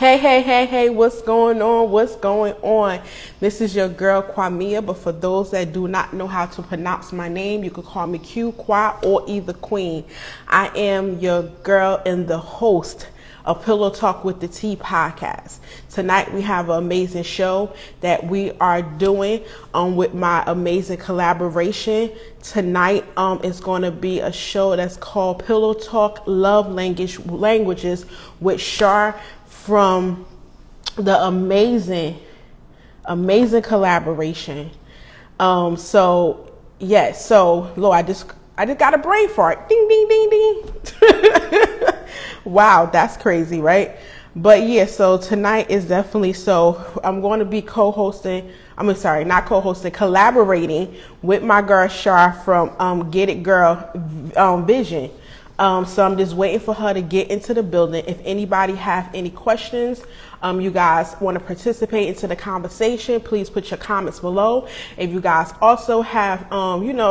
Hey, what's going on? What's going on? This is your girl Kwamia, but for those that do not know how to pronounce my name, you can call me Q, Kwa, or either Queen. I am your girl and the host of Pillow Talk with the T podcast. Tonight we have an amazing show that we are doing with my amazing collaboration. Tonight is going to be a show that's called Pillow Talk Love Languages with Char from the amazing collaboration. So Lord, I just got a brain fart. Ding ding ding ding. Wow, that's crazy, right? But yeah, so tonight is definitely I'm going to be collaborating with my girl Char from Get It Girl Vision. So I'm just waiting for her to get into the building. If anybody have any questions, you guys want to participate into the conversation, please put your comments below. If you guys also have,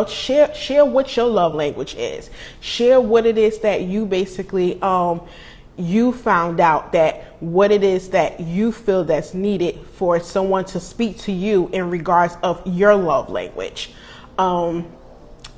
share what your love language is. Share what it is that you basically, you found out that what it is that you feel that's needed for someone to speak to you in regards of your love language.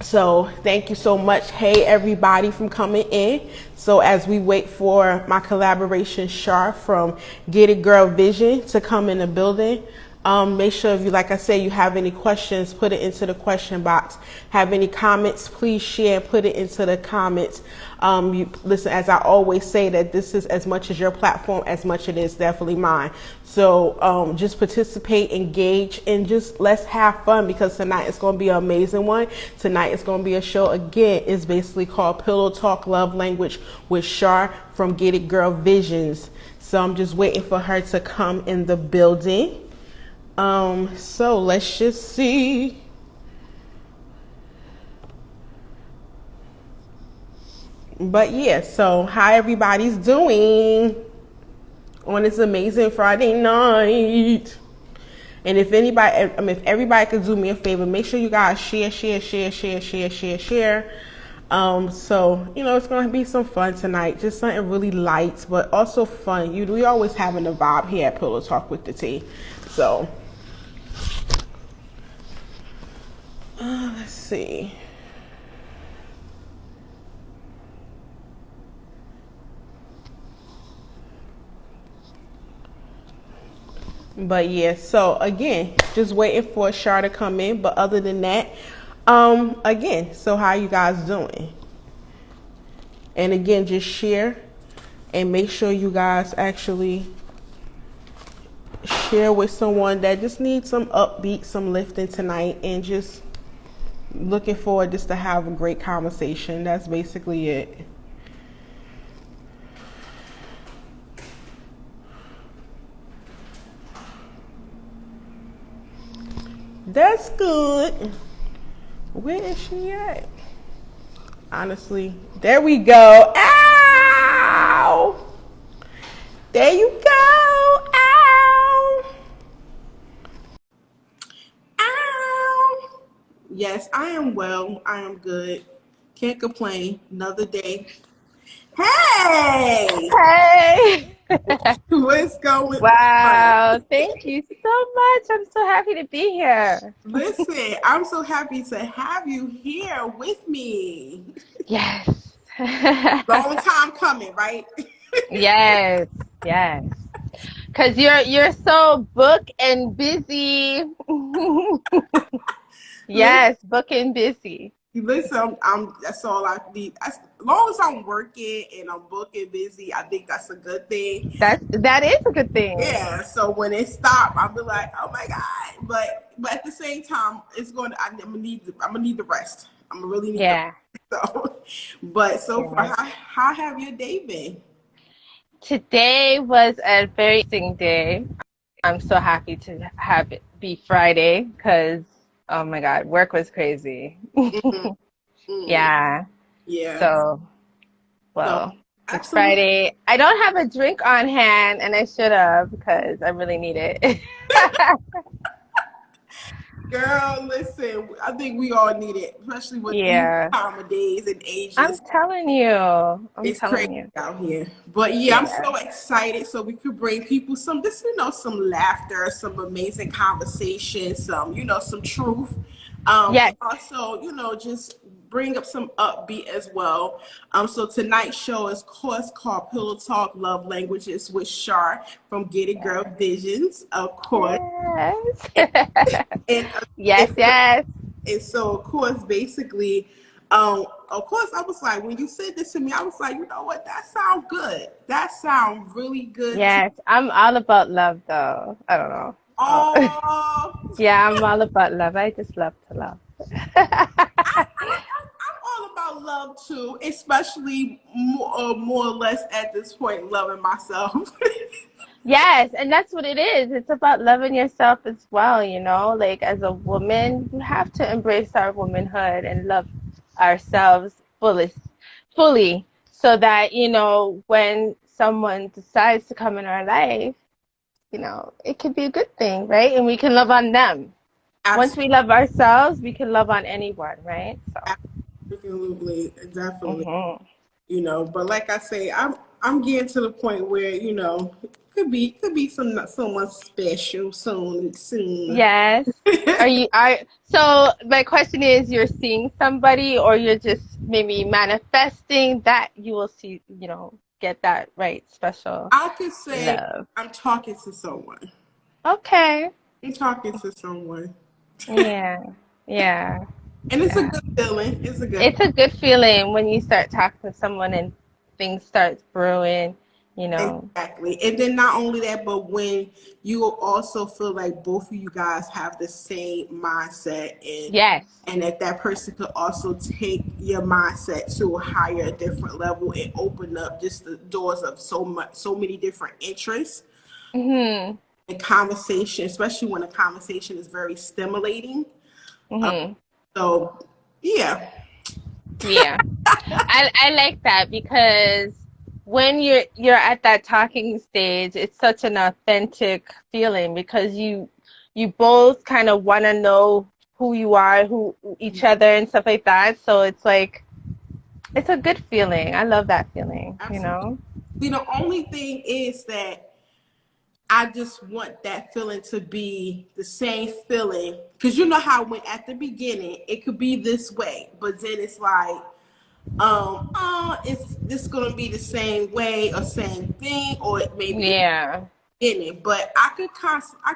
So thank you so much. Hey, everybody from coming in. So as we wait for my collaboration, Char from Get It Girl Vision to come in the building, make sure if you, like I said, you have any questions, put it into the question box. Have any comments, please share and put it into the comments. Listen, as I always say, that this is as much as your platform, as much it is definitely mine. So just participate, engage, and just let's have fun, because tonight is going to be an amazing one. Tonight is going to be a show, again, it's basically called Pillow Talk Love Language with Char from Get It Girl Visions. So I'm just waiting for her to come in the building. So let's just see. But yeah, so how everybody's doing on this amazing Friday night. And if everybody could do me a favor, make sure you guys share. So, it's going to be some fun tonight. Just something really light, but also fun. We always having a vibe here at Pillow Talk with the T. So, let's see. But yeah, so again, just waiting for Char to come in. But other than that, again, so how you guys doing? And again, just share and make sure you guys actually share with someone that just needs some upbeat, some lifting tonight, and just looking forward just to have a great conversation. That's basically it. That's good. Where is she at? Honestly, there we go. Ow! There you go. Ow! Ow! Yes, I am well. I am good. Can't complain. Another day. Hey! Hey! What's going on? Wow, thank you so much. I'm so happy to be here. Listen, I'm so happy to have you here with me. Yes. Long time coming, right? Yes, yes. Because you're so book and busy. Yes, book and busy. Listen, that's all I need. As long as I'm working and I'm booking busy, I think that's a good thing. That is a good thing. Yeah. So when it stops, I'll be like, oh my God. But at the same time, I'm gonna need the rest. I'm gonna really need the rest. So far, how have your day been? Today was a very interesting day. I'm so happy to have it be Friday because, oh my God, work was crazy. Yeah. So, it's Friday. I don't have a drink on hand, and I should have because I really need it. Girl, listen, I think we all need it, especially with these Yeah. time of days and ages. I'm telling you. I'm It's crazy telling you. out here. But yeah, I'm Yeah. so excited so we could bring people some this, some laughter, some amazing conversation, some truth. And Yes. also, just bring up some upbeat as well. So tonight's show is, of course, called Pillow Talk Love Languages with Char from Get It Girl Visions, of course. Yes. And, Yes, and yes. and so, of course, basically, of course, I was like, when you said this to me, I was like, you know what? That sounds good. That sounds really good to Yes. I'm all about love though. I don't know. Oh. all. Yeah, I'm all about love. I just love to love. I'm all about love too, especially more or less at this point, loving myself. Yes, and that's what it is. It's about loving yourself as well, you know? Like as a woman, we have to embrace our womanhood and love ourselves fully so that, when someone decides to come in our life, it could be a good thing, right? And we can love on them. Once we love ourselves, we can love on anyone, right? So, Absolutely, definitely. mhm. But like I say, I'm getting to the point where could be someone special soon. Yes. So my question is, you're seeing somebody or you're just maybe manifesting that you will see, get that right special I could say love. I'm talking to someone. Okay. I'm talking to someone, Yeah. Yeah. and it's a Yeah. good feeling. It's a good It's a good feeling when you start talking to someone and things start brewing, you know. exactly. And then not only that, but when you will also feel like both of you guys have the same mindset, and Yes. that person could also take your mindset to a higher, different level and open up just the doors of so many different interests Mhm. and conversation, especially when a conversation is very stimulating. Mhm. So, yeah, Yeah. I like that because when you're at that talking stage, it's such an authentic feeling because you both kind of want to know who you are, who each other and stuff like that. So it's like it's a good feeling. I love that feeling, you absolutely. know? See, the only thing is that I just want that feeling to be the same feeling. Because you know how when at the beginning it could be this way, but then it's like, is this gonna be the same way or same thing, or maybe it's Yeah. in it. But I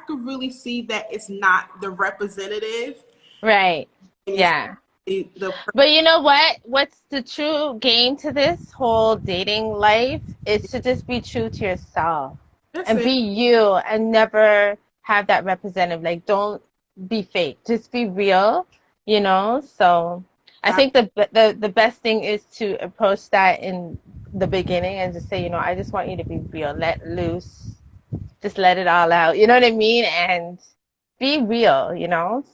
could really see that it's not the representative, Right. and it's Yeah. the But you know what? What's the true game to this whole dating life is to just be true to yourself that's and it. be you and never have that representative. Like, don't be fake. Just be real, you know? So I Ab- think the best thing is to approach that in the beginning and just say, I just want you to be real. Let loose. Just let it all out. You know what I mean? And be real,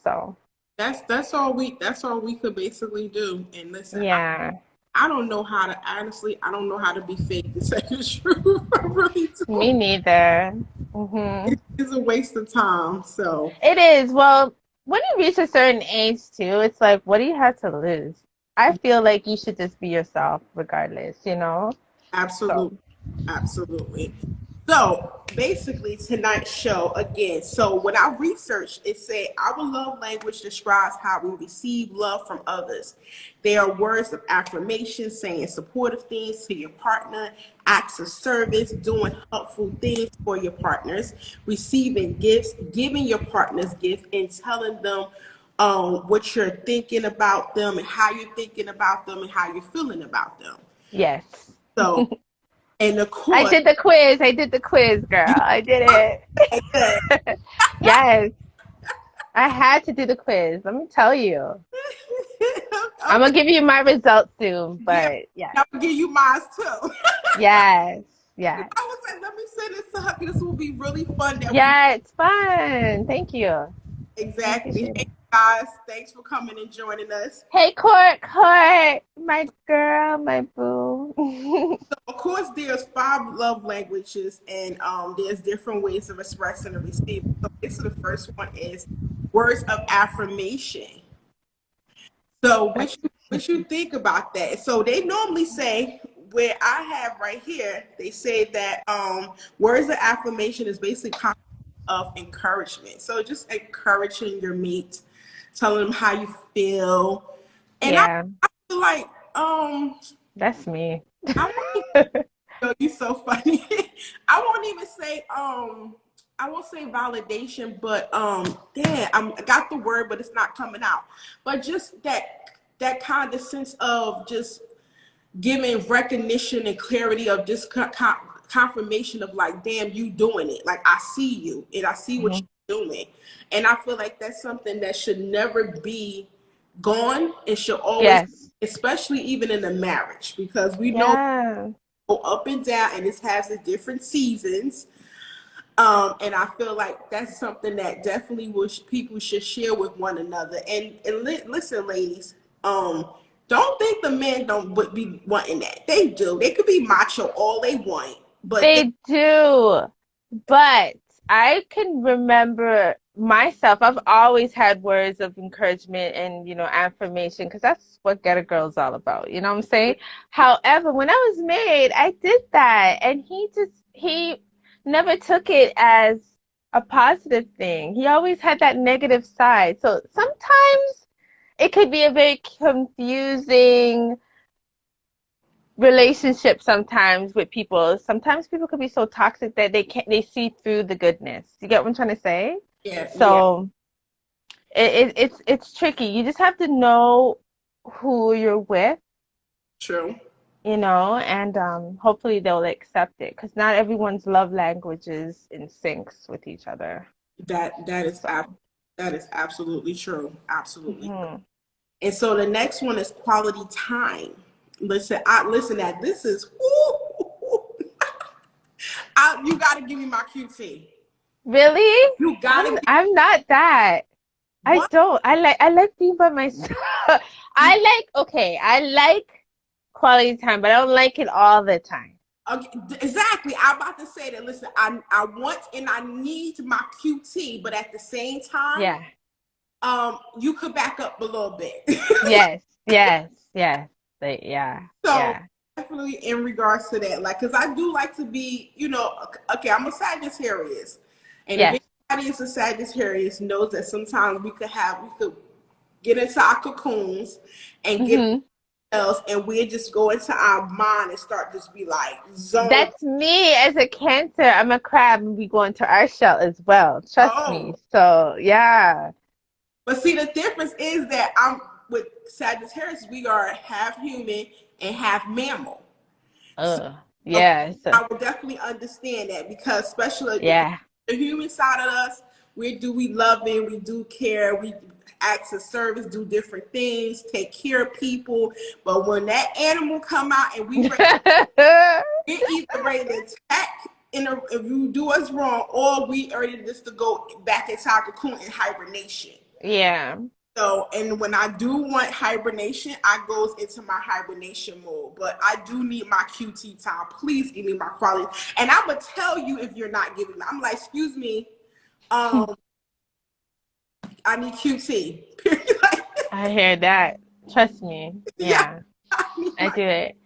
So, that's all we could basically do. And listen, yeah. I don't know how to honestly. I don't know how to be fake to say the truth. I really Me don't. neither. Hmm. It's a waste of time. So It is. Well, when you reach a certain age too, it's like, what do you have to lose? I feel like you should just be yourself regardless. So, absolutely, absolutely. So basically, tonight's show again. So when I researched, it said our love language describes how we receive love from others. They are words of affirmation, saying supportive things to your partner, acts of service, doing helpful things for your partners, receiving gifts, giving your partners gifts, and telling them what you're thinking about them and how you're thinking about them and how you're feeling about them. yes. So, and of I course, did the quiz. I did the quiz, girl. you I did it. Yes. I had to do the quiz. Let me tell you. I'm okay, gonna give you my results soon, yeah, but yes. I'll give you mine too. Yes. Yes. I was like, let me send this to her. This will be really fun. That we Yeah, it's fun. Thank you. I exactly. appreciate Hey it. guys, thanks for coming and joining us. Hey, Court, my girl, my boo. Of course, there's 5 love languages, and there's different ways of expressing and receiving. So, this the first one is words of affirmation. So That's what you think about that? So they normally say, where I have right here, they say that words of affirmation is basically kind of encouragement. So just encouraging your mate, telling them how you feel. And yeah, I feel like that's me. I won't even, you so funny. I won't even say I won't say validation, but damn, I got the word, but it's not coming out. But just that kind of sense of just giving recognition and clarity of just confirmation of like, damn, you doing it. Like I see you and I see what Mhm. you're doing. And I feel like that's something that should never be gone. It should always, Yes. especially even in a marriage, because we know Yeah. go up and down and it has the different seasons. And I feel like that's something that definitely people should share with one another. And listen, ladies, don't think the men don't be wanting that. They do. They could be macho all they want, but They do. But I can remember myself. I've always had words of encouragement and, affirmation because that's what Get a Girl's all about. You know what I'm saying? However, when I was married, I did that and he never took it as a positive thing. He always had that negative side. So sometimes it could be a very confusing relationship sometimes with people. Sometimes people can be so toxic that they see through the goodness. You get what I'm trying to say? yeah, yeah, So it's tricky. You just have to know who you're with, true. and hopefully they'll accept it because not everyone's love language is in syncs with each other. That is So, that is absolutely true. Absolutely. mhm. And so the next one is quality time. Listen that this is you got to give me my QT. Really? You got to I'm give I'm not that. I what? don't. I like being by myself. I like quality time, but I don't like it all the time. Okay, exactly. I'm about to say that. Listen, I want and I need my QT, but at the same time, Yeah. you could back up a little bit. Yes. Yes. Yes. Yeah. So Yeah. definitely in regards to that, like, because I do like to be, okay, I'm a Sagittarius, and if Yes. anybody is a Sagittarius knows that sometimes we could get into our cocoons and get Hmm. else, and we just go into our mind and start just be like zone. That's me as a Cancer. I'm a crab, and we go into our shell as well. Trust Oh, me. So yeah. but see, the difference is that I'm with Sagittarius, we are half human and half mammal. So of course, Yeah. So I would definitely understand that because especially yeah. the human side of us, we love it, we do care, we act of service, do different things, take care of people. But when that animal come out and we're either ready to attack if you do us wrong, or we are ready just to go back into our cocoon in hibernation. Yeah. So, and when I do want hibernation, I goes into my hibernation mode. But I do need my QT time. Please give me my quality. And I'm gonna tell you if you're not giving me. I'm like, excuse me, um, I need QT. Like, I hear that. Trust me. yeah, Yeah. I need I my. do it.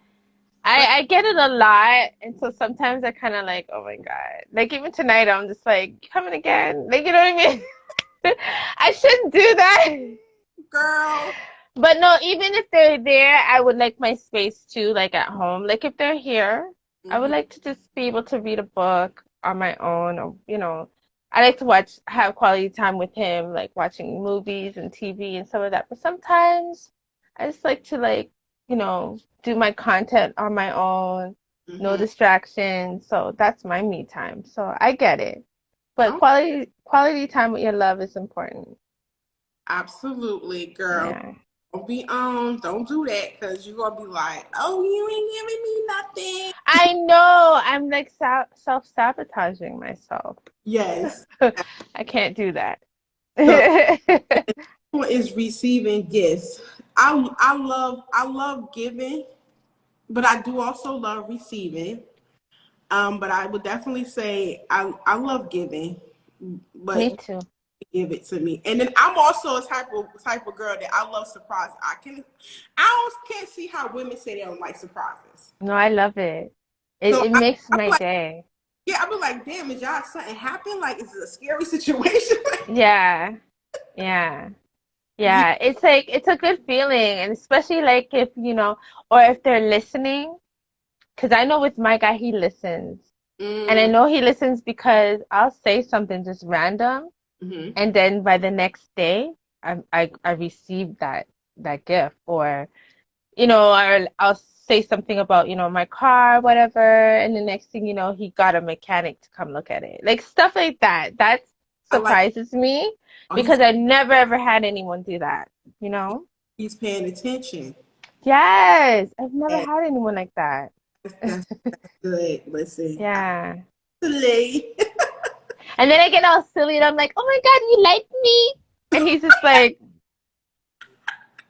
I get it a lot, and so sometimes I kind of like, oh my God. Like even tonight, I'm just like, coming again. Like, you know what I mean? I shouldn't do that. Girl. But no, even if they're there, I would like my space too, like at home. Like if they're here, I would Mhm. like to just be able to read a book on my own, or I like to have quality time with him, like watching movies and TV and some of that. But sometimes I just like to do my content on my own, no Mhm. distractions. So that's my me time. So I get it. But Oh, quality time with your love is important. absolutely, girl. Yeah. Don't be on. Don't do that because you're gonna be like, oh, you ain't giving me nothing. I know. I'm like self-sabotaging myself. Yes. I can't do that. So is receiving gifts. I love giving, but I do also love receiving. But I would definitely say I love giving, Me but too. give it to me. And then I'm also a type of girl that I love surprises. I can't see how women say they don't like surprises. No, I love it. It So it I, makes I'm my like, day. yeah, I'll be like, damn, is y'all something happen? Like, is it a scary situation? Yeah. Yeah. Yeah, Yeah. It's like it's a good feeling, and especially like if, or if they're listening, because I know with my guy he listens. And I mm, know he listens because I'll say something just random, hmm, and then by the next day, I received that gift, or or I'll say something about my car, whatever, and the next thing you know, he got a mechanic to come look at it, like stuff like that. That I like. surprises me Oh, because I never ever had anyone do that. You know? he's paying attention. Yes, I've never Yes, had anyone like that. that's good. Listen, Yeah. actually, And then I get all silly and I'm like, "Oh my God, you like me?" And he's just like,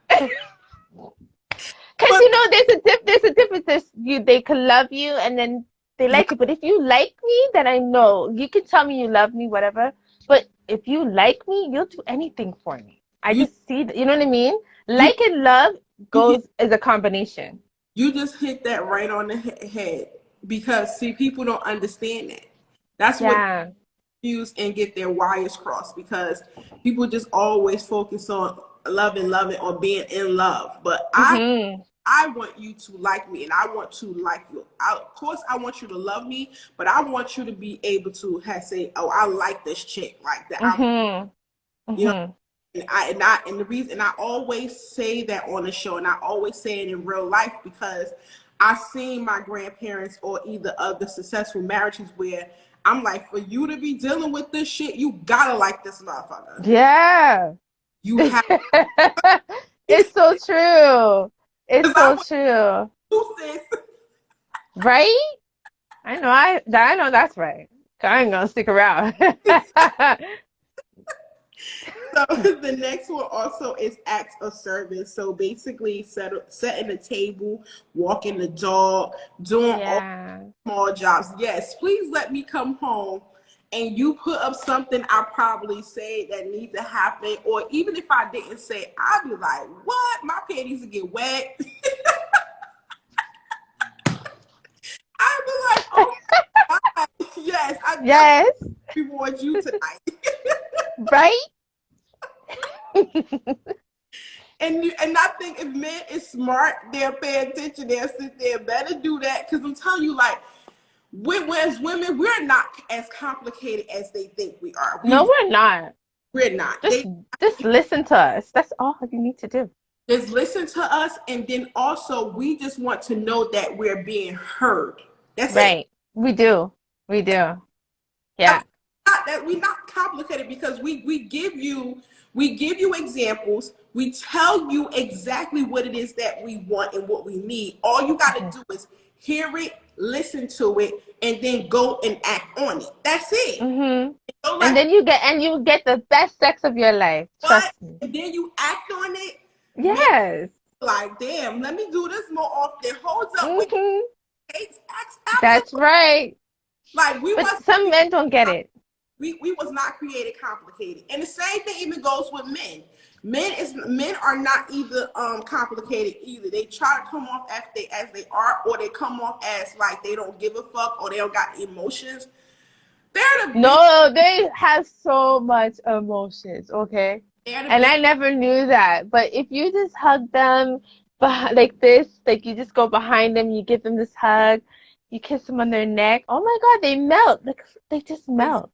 because but there's a difference. They can love you and then they like you. But if you like me, then I know you can tell me you love me, whatever. But if you like me, you'll do anything for me. I you just see that, you know what I mean? you Like and love you hit goes as a combination. you just hit that right on the head because see, people don't understand that. That's what Yeah. confuse and get their wires crossed because people just always focus on loving or being in love. But Mhm. I want you to like me and I want to like you. Of course, I want you to love me, but I want you to be able to say, "Oh, I like this chick like that." Mhm. You know, Mhm. and the reason and I always say that on the show, and I always say it in real life because I've seen my grandparents or either of the successful marriages where I'm like, for you to be dealing with this shit, you gotta like this motherfucker. Yeah. You have It's so true. It's because I so want true. you, sis. Right? I know that's right. 'Cause I ain't gonna stick around. So the next one also is acts of service. So basically, setting the table, walking the dog, doing all Yeah. small jobs. Yes, please let me come home. And you put up something I probably said that needs to happen, or even if I didn't say it, I'd be like, "What? My panties will get wet." I'd be like, "Oh my God, yes, I definitely Yes, reward you tonight." right? And I think if men is smart, they'll pay attention. They'll sit there, better do that. Because I'm telling you, like, as women, we're not as complicated as they think we are. No, we're not. We're not. Just They just listen to us. That's all you need to do. just listen to us, and then also we just want to know that we're being heard. That's it. Right. We do. We do. That Yeah. we're not complicated because we give you examples. We tell you exactly what it is that we want and what we need. All you got Mhm. to do is hear it, listen to it, and then go and act on it. That's it. Mhm. So And like then you get the best sex of your life. what? Trust me. And then you act on it. Man, Yes. like damn, let me do this more often. Holds up with Mhm. Kate's That's absolutely. right. Like we But wasn't some men don't get it. we was not created complicated. And the same thing even goes with men. Men are not either complicated either. They try to come off as they are, or they come off as like they don't give a fuck or they don't got emotions. They're the biggest No, they have so much emotions, okay? they're the And big I never knew that. But if you just hug them like this, like you just go behind them, you give them this hug, you kiss them on their neck. Oh my God, they melt. Like they just melt.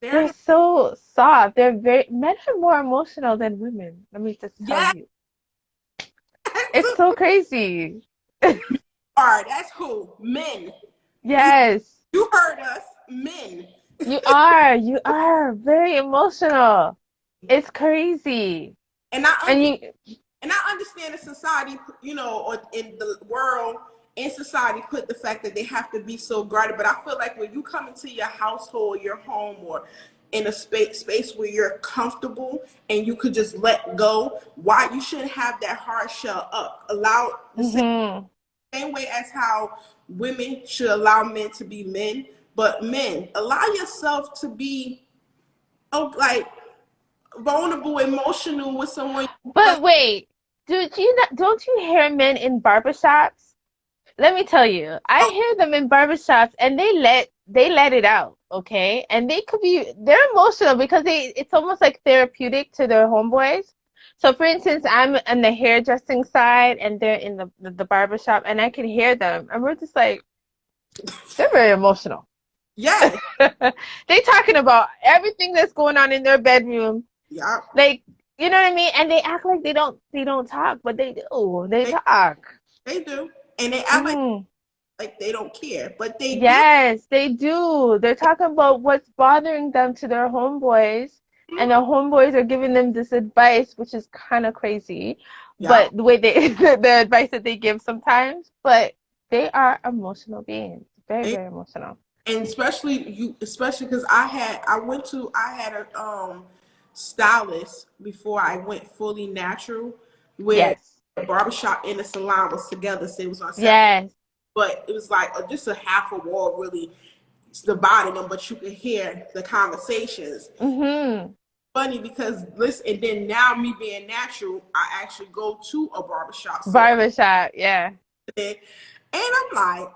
they're They're the so soft. Men are more emotional than women. Let me just tell yes you. It's so crazy. are that's who men. You Yes, you heard us, men. you are. You are very emotional. It's crazy. And I And understand. And I understand the society, or in the world, in society, put the fact that they have to be so guarded. But I feel like when you come into your household, your home, or in a space where you're comfortable and you could just let go, why you shouldn't have that hard shell up? Allow the hmm same way as how women should allow men to be men, but men allow yourself to be like vulnerable, emotional with someone. But wait, don't you hear men in barbershops? Let me tell you, I Oh, hear them in barbershops and they let it out, okay? And they're emotional because it's almost like therapeutic to their homeboys. So for instance, I'm on the hairdressing side and they're in the barbershop and I can hear them and we're just like, they're very emotional. yes, They talking about everything that's going on in their bedroom. yeah, Like, you know what I mean? And they act like they don't talk, but they do. They they talk. they do, and they act Hmm. like they don't care, but they do. Yes, they do. They're talking about what's bothering them to their homeboys, and their homeboys are giving them this advice, which is kind of crazy, Yeah, but the way they the advice that they give sometimes, but they are emotional beings. Very, they, very emotional. and especially because I had a stylist before I went fully natural, where Yes. the barbershop and the salon was together, so it was on separate, Yes. but it was like just a half a wall really dividing them, but you could hear the conversations. Mm-hmm. Funny because listen, and then now me being natural, I actually go to a barbershop so Barbershop. Yeah. often, and I'm like,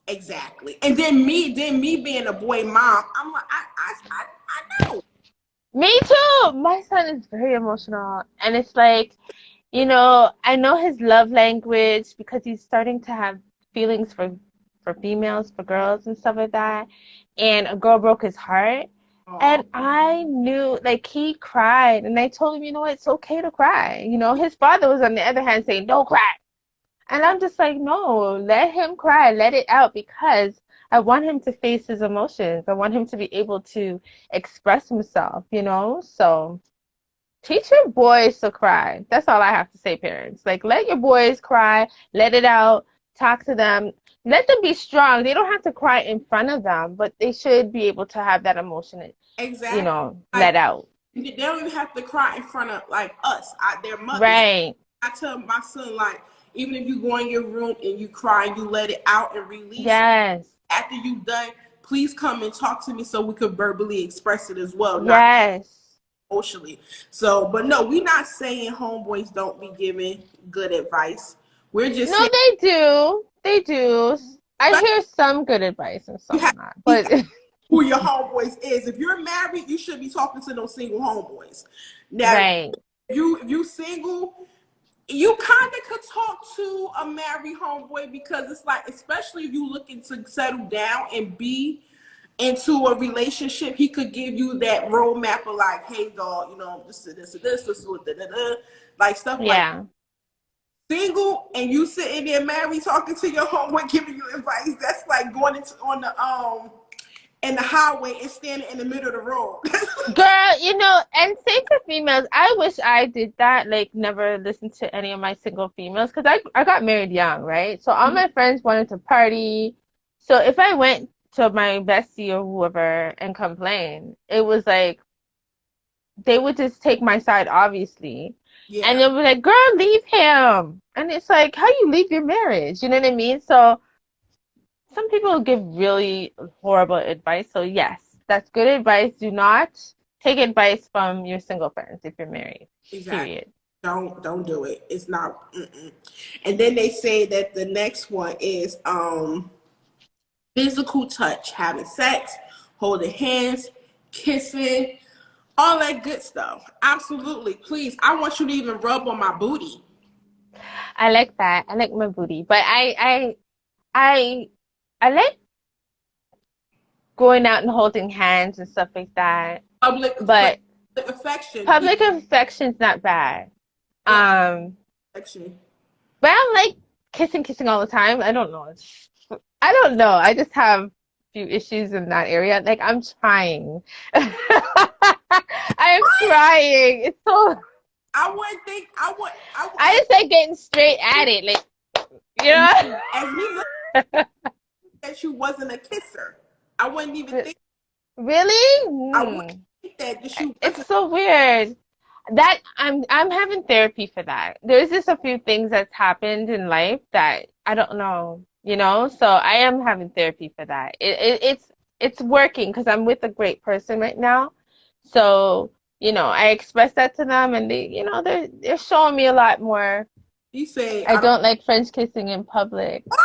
exactly. And then me being a boy mom, I'm like, I know. Me too. My son is very emotional, and it's like, I know his love language because he's starting to have feelings for females, for girls and stuff like that. And a girl broke his heart. Oh, And I knew, like, he cried, and I told him, it's okay to cry. His father was on the other hand saying, don't cry. And I'm just like, no, let him cry, let it out because I want him to face his emotions. I want him to be able to express himself. So teach your boys to cry. That's all I have to say, parents. Like, let your boys cry, let it out, talk to them, let them be strong. They don't have to cry in front of them, but they should be able to have that emotion, exactly. Like let out. they don't even have to cry in front of like us, their mothers. Right. I tell my son like, even if you go in your room and you cry and you let it out and release it, Yes. after you done, please come and talk to me so we could verbally express it as well, not Yes. emotionally. So, but no, we're not saying homeboys don't be giving good advice. We're just No, saying they do. They do. I like, hear some good advice and you have some not. to But see who your homeboys is. If you're married, you should be talking to those single homeboys. Now, right. if you single, you kind of could talk to a married homeboy because it's like, especially if you looking to settle down and be into a relationship, he could give you that roadmap of like, hey, dog, this, like stuff like Yeah. single and you sitting there married talking to your homeboy giving you advice. That's like going into on the in the highway and standing in the middle of the road. Girl, and same for females. I wish I did that, like never listened to any of my single females because I got married young, right? So all my friends wanted to party. So if I went to my bestie or whoever and complain, it was like they would just take my side, obviously. And Yeah, they'll be like, girl, leave him. And it's like, how you leave your marriage? You know what I mean? So some people give really horrible advice. So yes, that's good advice. Do not take advice from your single friends if you're married. exactly. Period. Don't do it. It's not. Mm-mm. And then they say that the next one is physical touch, having sex, holding hands, kissing, all that good stuff. Absolutely. Please, I want you to even rub on my booty. I like that. I like my booty, but I I like going out and holding hands and stuff like that. Public But affection. Please, public affection's not bad. yeah, Um, affection. but I'm like kissing all the time. I don't know. I don't know. I just have a few issues in that area. Like I'm trying. I am trying. It's so I wouldn't think. I just like getting straight at it. Like you as, know? as me looking at you wasn't a kisser. I wouldn't even think. Really? I wouldn't think that you It's wasn't. so weird. That I'm having therapy for that. There's just a few things that's happened in life that I don't know. So I am having therapy for that. It's working because I'm with a great person right now. So I express that to them, and they're showing me a lot more. He say, I I don't don't like French kissing in public. what?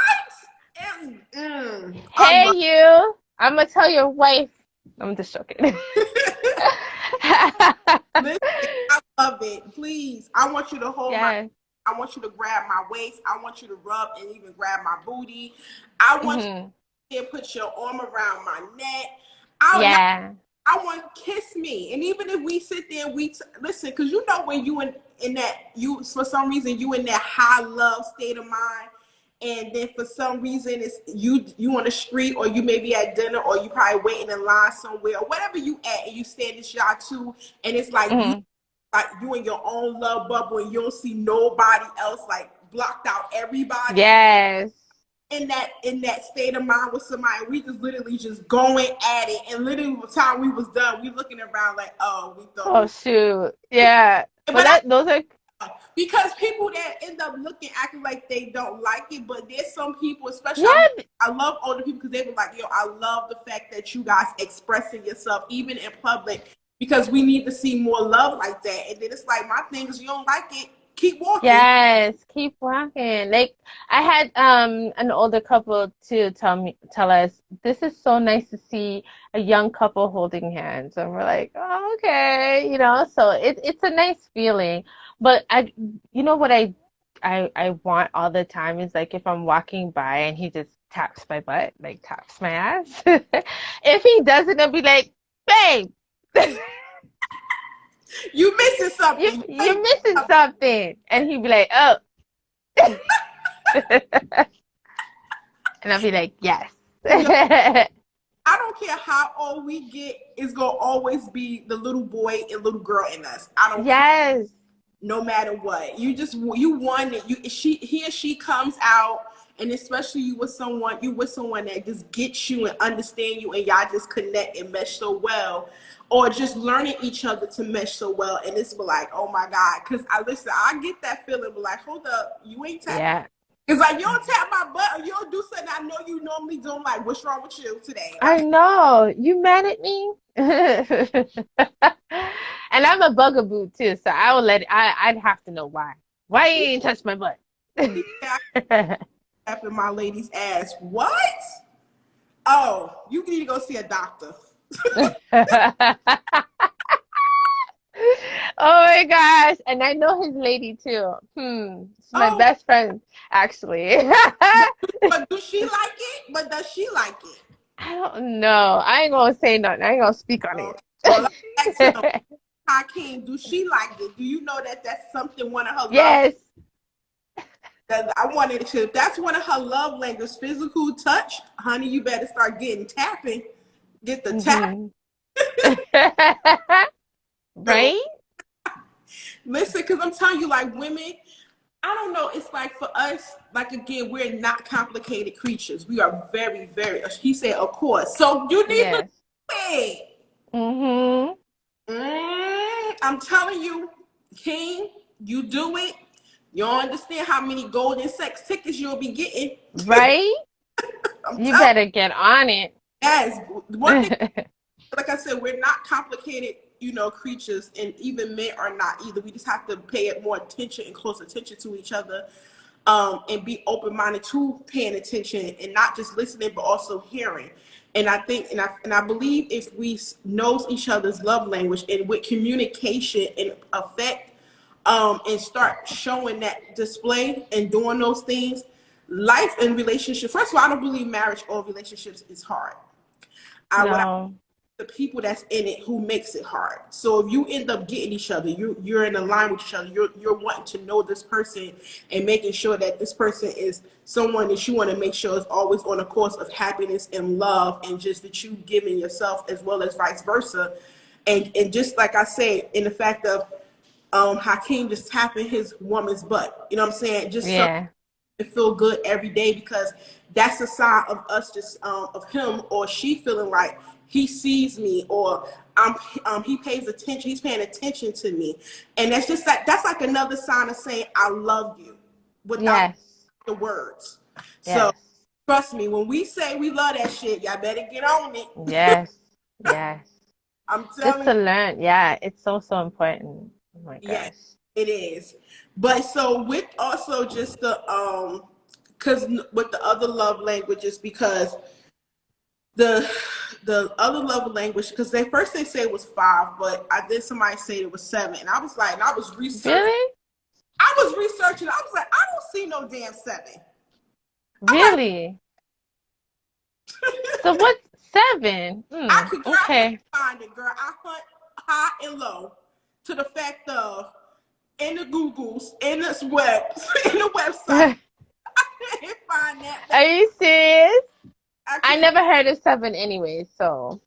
I Hey, love you! I'm gonna tell your wife. I'm just joking. listen, I love it. Please. I want you to hold my Yes. I want you to grab my waist. I want you to rub and even grab my booty. I want Hmm. you to put your arm around my neck. I Yeah. I want kiss me. And even if we sit there and listen, because you know when you in that you for some reason you in that high love state of mind, and then for some reason it's you on the street, or you may be at dinner, or you probably waiting in line somewhere, or whatever you at, and you stand in shot too, and it's Hmm. like you in your own love bubble, and you don't see nobody else, like blocked out everybody Yes. in that state of mind with somebody. We just literally just going at it, and literally by the time we was done, we looking around like, oh, we thought Oh we. shoot. Yeah. But But I those are because people that end up looking acting like they don't like it, but there's some people, especially yeah, I love older people because they were like, yo, I love the fact that you guys expressing yourself even in public, because we need to see more love like that. And then it's like, my thing is, you don't like it, keep walking. yes, keep walking. Like I had an older couple to tell us, this is so nice to see a young couple holding hands. And we're like, oh, okay, so it's a nice feeling. But what I want all the time is like if I'm walking by and he just taps my butt, like taps my ass. If he doesn't, I'll be like, babe, You missing you something. You know you you're missing something. And he'd be like, oh. And I'll be like, yes. yo, I don't care how old we get, it's gonna always be the little boy and little girl in us. I don't care, Yes. no matter what. You want it. He or she comes out, and especially you with someone that just gets you and understand you, and y'all just connect and mesh so well, or just learning each other to mesh so well, and it's like, oh my god, because I get that feeling, but like, hold up, you ain't tapping. Yeah. It's like, you don't tap my butt, or you don't do something I know you normally don't like. What's wrong with you today? I Like, know. You mad at me? And I'm a bugaboo too, so I'd have to know why. Why you ain't touch my butt? yeah, tapping my lady's ass. What? Oh, you need to go see a doctor. Oh my gosh. And I know his lady too. It's my Oh, best friend, actually. but do she like it? But does she like it? I don't know. I ain't gonna say nothing. I ain't gonna speak on Okay. it. Well, let's ask him. Hakeem, do she like it? Do you know that that's something one of her love? Yes. That I wanted to. If that's one of her love languages, physical touch, honey, you better start getting tapping. Get the tap. Hmm. Right? Listen, because I'm telling you, like, women, I don't know. It's like, for us, like, again, we're not complicated creatures. We are very, very. He said, of course. So you need to Yes. do it. Hmm. I'm telling you, King, you do it. You don't understand how many golden sex tickets you'll be getting. Right? I'm You telling better get on it. you, yes. One thing, like I said, we're not complicated, creatures, and even men are not either. We just have to pay more attention and close attention to each other, and be open minded to paying attention and not just listening, but also hearing. And I think, and I believe, if we know each other's love language, and with communication and effect, and start showing that display and doing those things, life and relationships. First of all, I don't believe marriage or relationships is hard. What I No. the people that's in it who makes it hard. So if you end up getting each other, you're in a line with each other. You're wanting to know this person, and making sure that this person is someone that you want to make sure is always on a course of happiness and love, and just that you giving yourself, as well as vice versa. And just like I said, in the fact of Hakeem just tapping his woman's butt. You know what I'm saying? Just so Yeah. to feel good every day, because that's a sign of us, just of him or she feeling like he sees me, or he pays attention, he's paying attention to me. And that's just that's like another sign of saying I love you without Yes. the words. So Yes. trust me, when we say we love that shit, y'all better get on it. Yes. Yes. I'm Just telling to learn. Yeah, it's so, so important. Oh my you, yes, gosh. it is. But so with also just the because with the other love languages, because the other love language, because they say it was five, but I did somebody say it was seven, and I was like, and I was researching. Really? I was researching. I was like, I don't see no damn seven. I'm like, Really? So what's seven? I couldn't Okay. find it, girl. I hunt high and low to the fact of in the Googles, in this web, in the website. Are I couldn't find that. you serious? I I couldn't. never heard of seven anyway, so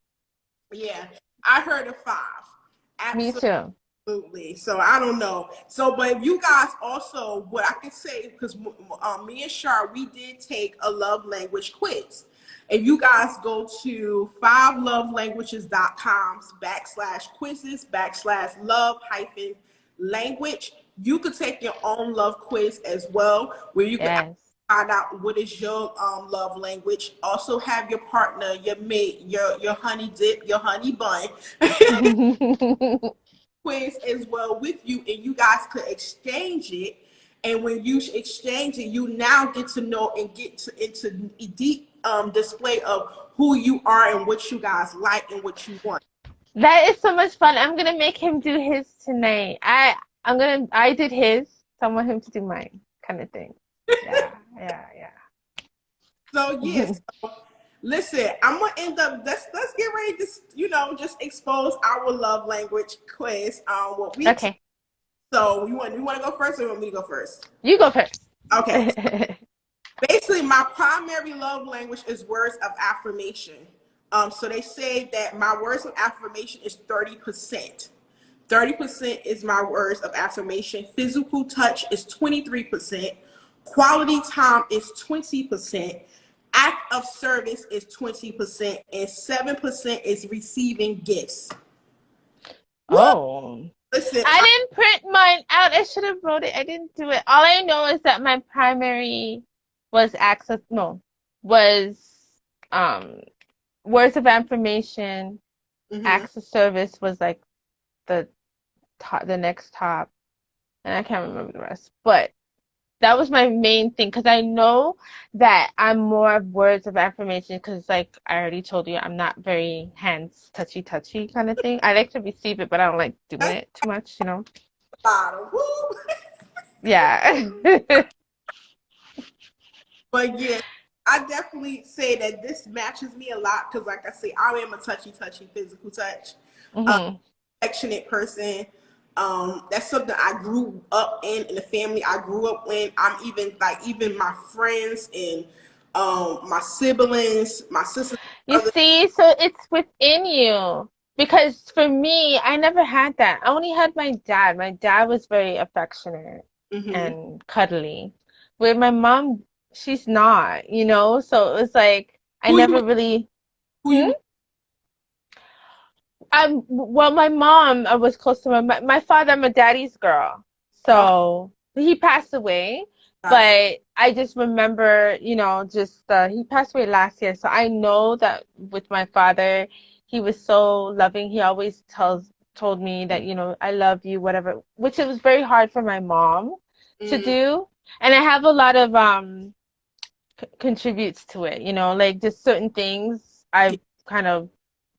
Yeah, I heard of five. me Absolutely. too. Absolutely. So I don't know. So, but if you guys also, what I can say, because me and Char, we did take a love language quiz. If you guys go to fivelovelanguages.com /quizzes /love hyphen language, you could take your own love quiz as well, where you can Yes. find out what is your love language. Also have your partner, your mate, your honey dip, your honey bun quiz as well with you, and you guys could exchange it. And when you exchange it, you now get to know and get to, into deep display of who you are and what you guys like and what you want. That is so much fun. I'm gonna make him do his tonight. I did his, so I want him to do mine, kind of thing. Yeah, yeah, So yeah. yes, listen, I'm gonna end up. Let's get ready to just expose our love language quiz. What we Okay, so you want to go first, or you want me to go first? you go first. Okay. Basically, my primary love language is words of affirmation. So they say that my words of affirmation is 30%. 30% is my words of affirmation. Physical touch is 23%. Quality time is 20%. Act of service is 20%. And 7% is receiving gifts. Woo! Oh, Listen, I didn't print mine out. I should have wrote it. I didn't do it. All I know is that my primary was access. No, was um words of affirmation. mhm. Acts of service was like the top, the next top, and I can't remember the rest. But that was my main thing because I know that I'm more of words of affirmation because, like I already told you, I'm not very hands touchy kind of thing. I like to receive it, but I don't like doing That's it too much, you know? the bottom. Woo! Yeah. But yeah, I definitely say that this matches me a lot because, like I say, I am a touchy, physical touch, hmm affectionate person. That's something I grew up in the family I grew up in. I'm even like even my friends and my siblings, my sisters, You brothers. see, so it's within you. Because for me, I never had that. I only had my dad. My dad was very affectionate Mm-hmm. and cuddly. With my mom, she's not, you know? So it was like I Who you never really. who Hmm? you Well, my mom, I was close to my father. I'm a daddy's girl, okay, so he passed away. gotcha. But I just remember, just he passed away last year. So I know that with my father, he was so loving. He always told me that, I love you, whatever, which it was very hard for my mom to Mm, do. And I have a lot of contributes to it, like just certain things yeah. I've kind of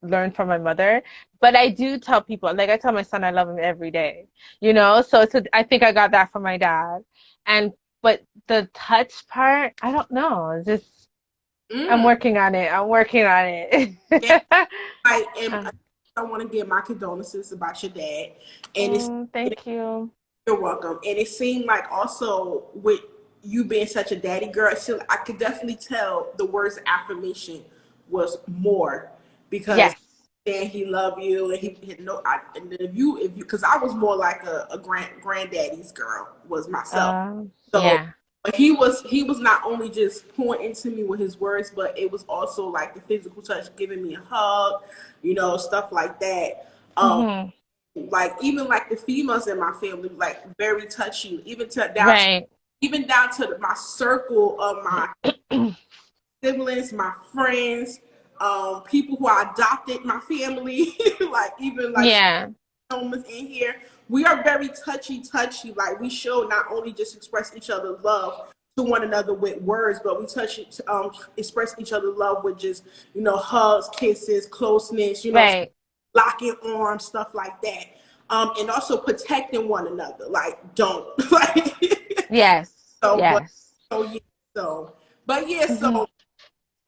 learned from my mother. But I do tell people, like I tell my son I love him every day, so I think I got that from my dad. And but the touch part, I don't know. It's just I'm Mm, working on it. I'm working on it. yeah. And Uh, I want to give my condolences about your dad, and it's. Thank you. You're welcome. And it seemed like also with you being such a daddy girl, I could definitely tell the words of affirmation was more because Yes. saying he loved you and he no and if you because I was more like a granddaddy's girl was myself. So Yeah. but he was not only just pouring into me with his words, but it was also like the physical touch, giving me a hug, stuff like that. hmm Like even like the females in my family, like very touchy, Right. even down to my circle of my siblings, my friends. people who are adopted, my family, like even like Yeah. homeless in here. We are very touchy. Like we show not only just express each other love to one another with words, but we express each other love with just hugs, kisses, closeness, Right. locking arms, stuff like that. And also protecting one another. Like don't like Yes. so, but Yes. so yeah, so but yeah, Hmm. so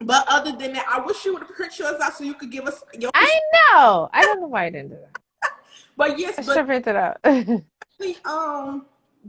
but other than that, I wish you would have print yours out so you could give us your I perspective. know. I don't know why I didn't do that. But yes, I should but have printed it out.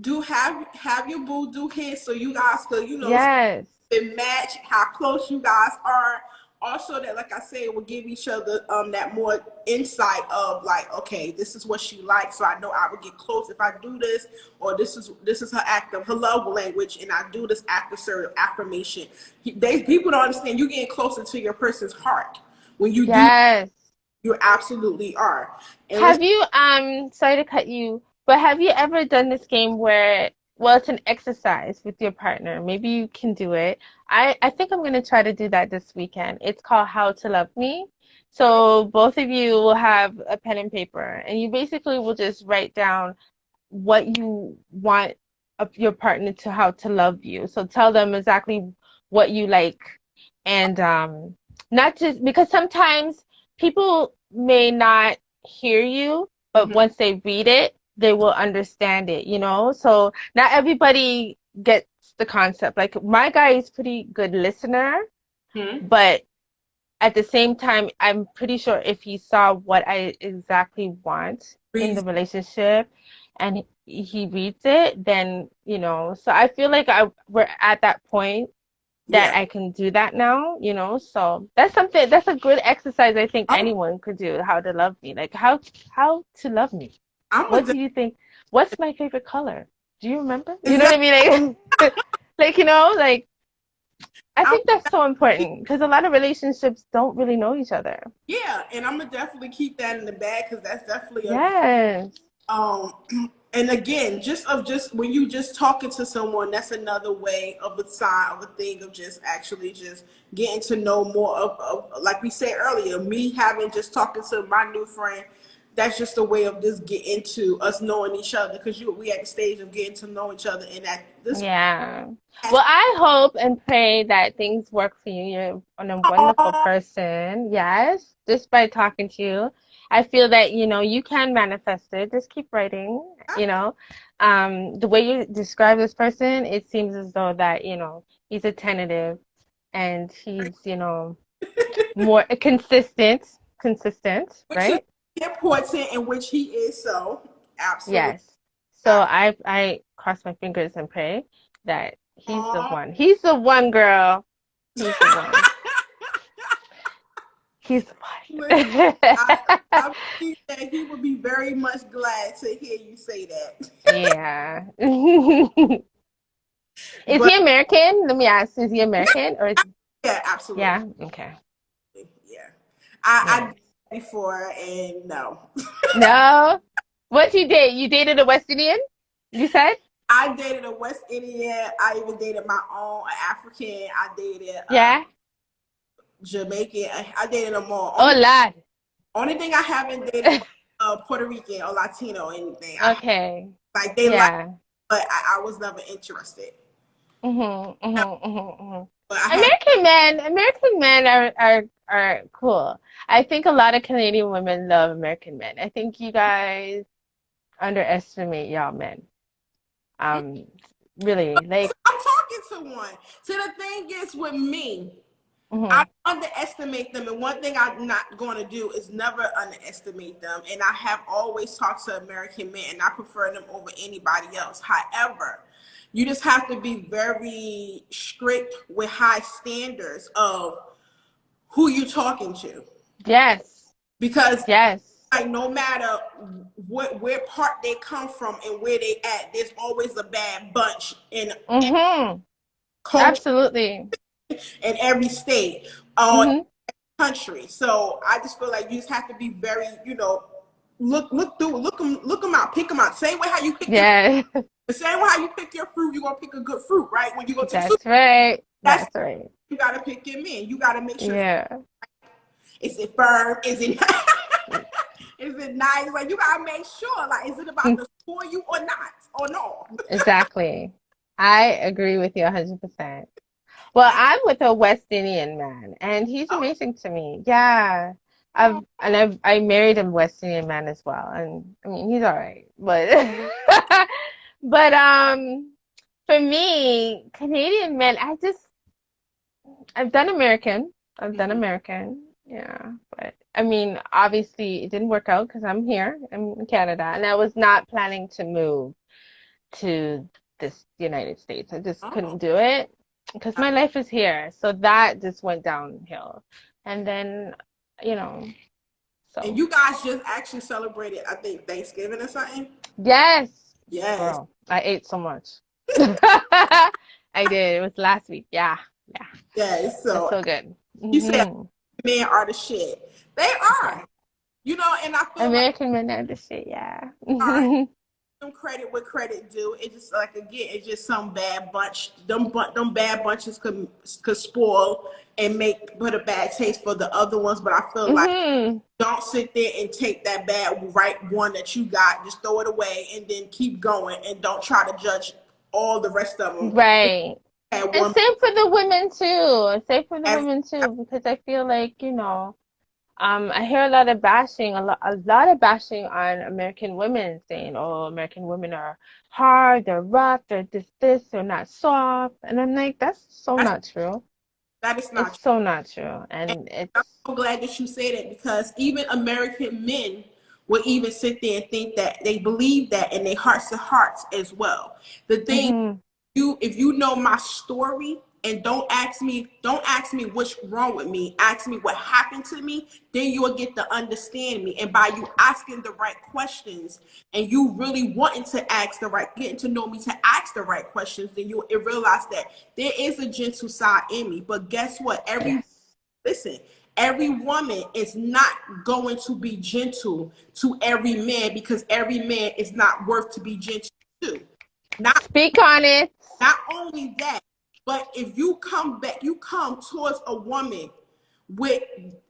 do have your boo do his so you guys could Yes. match how close you guys are. Also, that like I said, will give each other that more insight of like, okay, this is what she likes, so I know I would get close if I do this, or this is her act of her love language, and I do this act of certain affirmation. People don't understand you getting closer to your person's heart when you do. Yes. You absolutely are. And let's. Have you, sorry to cut you, but have you ever done this game where, well, it's an exercise with your partner. Maybe you can do it. I think I'm going to try to do that this weekend. It's called How to Love Me. So both of you will have a pen and paper, and you basically will just write down what you want of your partner to how to love you. So tell them exactly what you like, and not just because sometimes people may not hear you, but Mhm. once they read it, they will understand it, you know? So not everybody gets the concept. Like my guy is pretty good listener, Mhm. but at the same time, I'm pretty sure if he saw what I exactly want in the Reason. relationship and he reads it, then, so I feel like we're at that point that Yeah. I can do that now, so that's a good exercise I think I'm, anyone could do, how to love me. Like how to love me. I'm What a do you think? What's my favorite color? Do you remember? You know what I exactly. mean? Like, like, like I I'm think that's so important because a lot of relationships don't really know each other. yeah, and I'm gonna definitely keep that in the bag because that's definitely a Yes. um. And again, just when you just talking to someone, that's another way of a sign of a thing of just actually just getting to know more of like we said earlier, me having just talking to my new friend. That's just a way of just getting to us knowing each other because we at the stage of getting to know each other, and at this Yeah. Well, I hope and pray that things work for you. You're a wonderful oh, person. Yes. Just by talking to you, I feel that, you can manifest it. Just keep writing, The way you describe this person, it seems as though that, he's attentive and he's, more consistent, which is right? important, in which he is so absolutely. Yes. So I cross my fingers and pray that he's the Aw. one. He's the one, girl. He's the one. He's the Listen, I, one. I believe that he would be very much glad to hear you say that. Yeah. Is But he American? Let me ask. Is he American or yeah, absolutely. yeah? Okay. Yeah. I did Nice. that before and no. No. What you did? You dated a West Indian? You said? I dated a West Indian. I even dated my own African. I dated Yeah. Jamaican. I dated them all. Oh, lad. Only thing I haven't dated was Puerto Rican or Latino or anything. Okay. Like they like, Yeah. but I was never interested. Mhm. But I had American men are cool. I think a lot of Canadian women love American men. I think you guys underestimate y'all men. Um, really, like, I'm talking to one. So the thing is with me, I mhm. underestimate them, and one thing I'm not going to do is never underestimate them. And I have always talked to American men, and I prefer them over anybody else. However, you just have to be very strict with high standards of who you're talking to, Yes, because yes. like no matter what where part they come from and where they at, there's always a bad bunch in Mhm. culture Absolutely. in every state. Mhm. Country. So I just feel like you just have to be very, look through, look them out, pick them out. Same way how you pick your Yeah. the same way how you pick your fruit, you're gonna pick a good fruit, right? When you go to the super, That's right. that's That's right. you gotta pick your men. You gotta make sure Yeah. Is it firm? Is it is it nice? Like you gotta make sure. Like, is it about to score you or not? Or no? Exactly. I agree with you 100%. Well, Like, I'm with a West Indian man, and he's oh, amazing to me. Yeah. oh. I married a West Indian man as well, and I mean he's all right. But but for me, Canadian men, I've done American. I've done Mhm. American. Yeah. But I mean, obviously it didn't work out because I'm here. I'm in Canada, and I was not planning to move to this United States. I just Oh. couldn't do it because my life is here. So that just went downhill. And then, you know, And so you guys just actually celebrated, I think, Thanksgiving or something. yes, Yes. girl, I ate so much. I did. It was last week. Yeah, yeah. Yes. It was So so good. you say Hmm. men are the shit. They Yeah. are. And I feel like American men are the shit. Yeah. are them credit what credit due. It's just like again, it's just some bad bunch. Them bad bunches could spoil and put a bad taste for the other ones. But I feel like Hmm. don't sit there and take that bad right one that you got, just throw it away and then keep going and don't try to judge all the rest of them. Right. Had And one same for the women too. Same for the as women too, because I feel like, I hear a lot of bashing, a lot of bashing on American women saying, "Oh, American women are hard, they're rough, they're this, they're not soft." And I'm like, that's so that's not true. that is It's not so not true. true. And I'm it's so glad that you said it because even American men will even sit there and think that they believe that in their hearts of hearts as well. The thing hmm if you know my story and don't ask me what's wrong with me, ask me what happened to me, then you'll get to understand me. And by you asking the right questions and you really wanting to getting to know me to ask the right questions, then you'll realize that there is a gentle side in me. But guess what? yes. Listen, every woman is not going to be gentle to every man because every man is not worth to be gentle to. Not Speak on it. not only that, but if you you come towards a woman with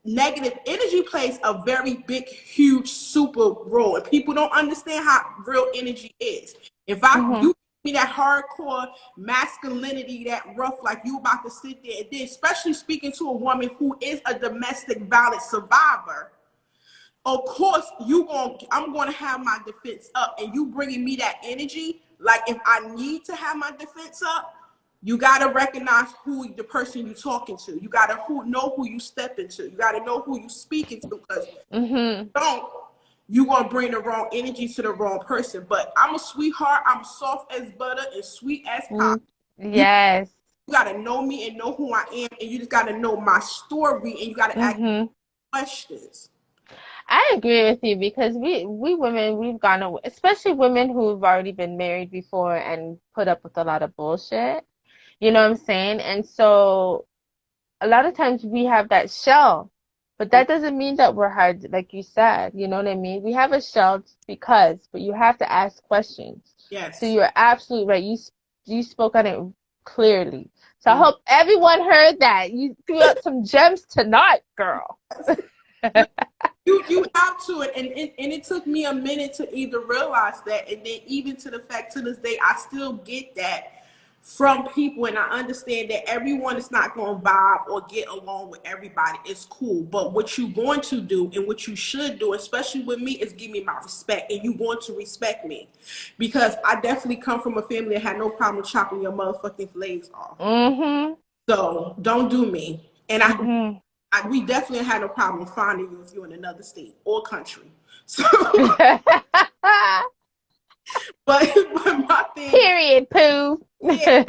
negative energy plays a very big, huge, super role. And people don't understand how real energy is. If Hmm you give me that hardcore masculinity, that rough, like you about to sit there and then, especially speaking to a woman who is a domestic violence survivor, of course I'm going to have my defense up, and you bringing me that energy. Like if I need to have my defense up, you got to recognize who the person you're talking to. You got to know who you step into. You got to know who you speaking to, because hmm don't you going to bring the wrong energy to the wrong person. But I'm a sweetheart. I'm soft as butter and sweet as pie. You Yes. got to know me and know who I am, and you just got to know my story, and you got to ask hmm questions. I agree with you because we women we've gone away, especially women who've already been married before and put up with a lot of bullshit. You know what I'm saying? And so a lot of times we have that shell, but that doesn't mean that we're hard, like you said. You know what I mean? We have a shell but you have to ask questions. So Yes. you're absolutely right. You spoke on it clearly. So I Mm-hmm. hope everyone heard that. You threw out some gems tonight, girl. You have to it, and it took me a minute to even realize that, and then even to the fact to this day I still get that from people, and I understand that everyone is not going to vibe or get along with everybody. It's cool, but what you going to do and what you should do, especially with me, is give me my respect, and you going to respect me because I definitely come from a family that had no problem chopping your motherfucking legs off. Mm-hmm. So don't do me. And Mm-hmm. we definitely had no problem finding you if you're in another state or country. So, but my thing, Period, poo. yeah,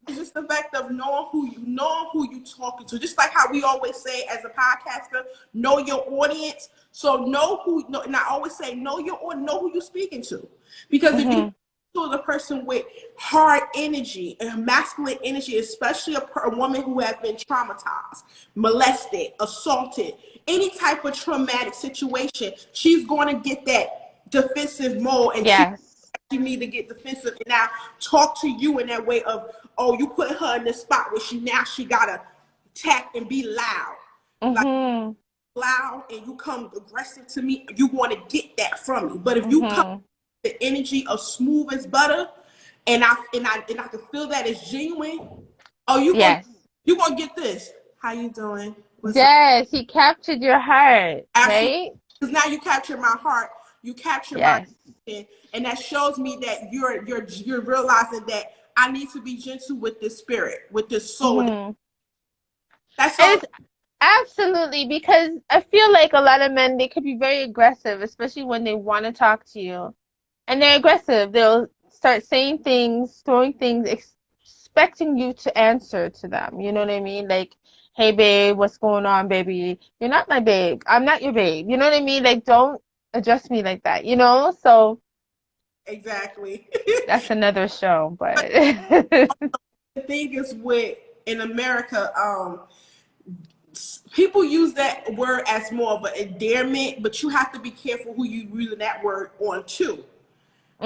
it's just the fact of knowing who you talking to. Just like how we always say as a podcaster, know your audience. So and I always say know your audience, know who you're speaking to, because if you hmm to the person with hard energy and masculine energy, especially a woman who has been traumatized, molested, assaulted, any type of traumatic situation, she's going to get that defensive mode, and Yes. she need to get defensive and now talk to you in that way of, oh, you put her in this spot where she gotta attack and be loud. Like Mhm. loud and you come aggressive to me, you want to get that from me. But if you come Mhm. with the energy of smooth as butter, and I can feel that it's genuine, oh, Yes. you gonna get this. How you doing? What's up? Yes, he captured your heart, Absolutely. right? Because now you capture my heart, you capture my Yes. attention, and that shows me that you're realizing that I need to be gentle with this spirit, with this soul. Mhm. That's And all. it's absolutely because I feel like a lot of men, they could be very aggressive, especially when they want to talk to you. And they're aggressive. They'll start saying things, throwing things, expecting you to answer to them. You know what I mean? Like, hey, babe, what's going on, baby? You're not my babe. I'm not your babe. You know what I mean? Like, don't address me like that, you know? So Exactly. that's another show, but The thing is with in America, people use that word as more of an endearment, but you have to be careful who you using that word on too.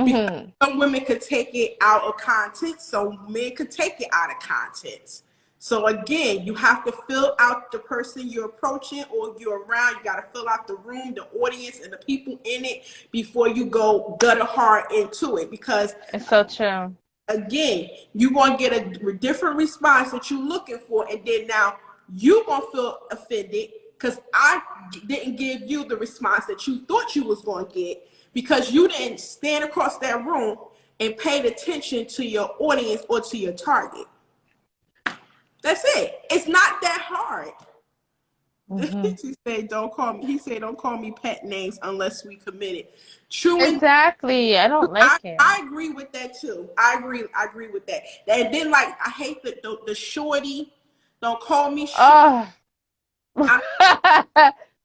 Because hmm some women could take it out of context, some men could take it out of context. So again, you have to fill out the person you're approaching or you're around. You got to fill out the room, the audience, and the people in it before you go gutter hard into it. Because it's so true. again, you're going to get a different response that you're looking for. And then now you're going to feel offended because I didn't give you the response that you thought you was going to get because you didn't stand across that room and paid attention to your audience or to your target. That's it. It's not that hard. hmm She said, "Don't call me." He said, "Don't call me pet names unless we committed." True and Exactly. I don't like it. I agree with that too. I agree. I agree with that. And then like I hate the shorty. Don't call me short. Oh, I'm short.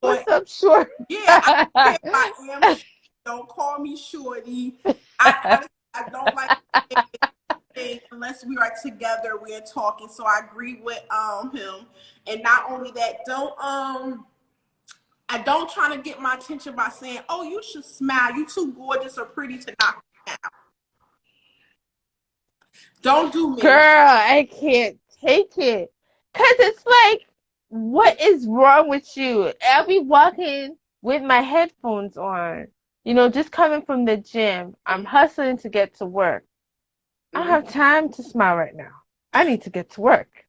what's up, short? Yeah, I don't care if I am short. Don't call me shorty. I honestly I don't like anything unless we are together. We are talking. So I agree with him. And not only that, I don't try to get my attention by saying, "Oh, you should smile. You too gorgeous or pretty to knock me down." Don't do Girl, me. I can't take it. 'Cause it's like, what is wrong with you? I'll be walking with my headphones on, just coming from the gym. I'm hustling to get to work. I don't have time to smile right now. I need to get to work.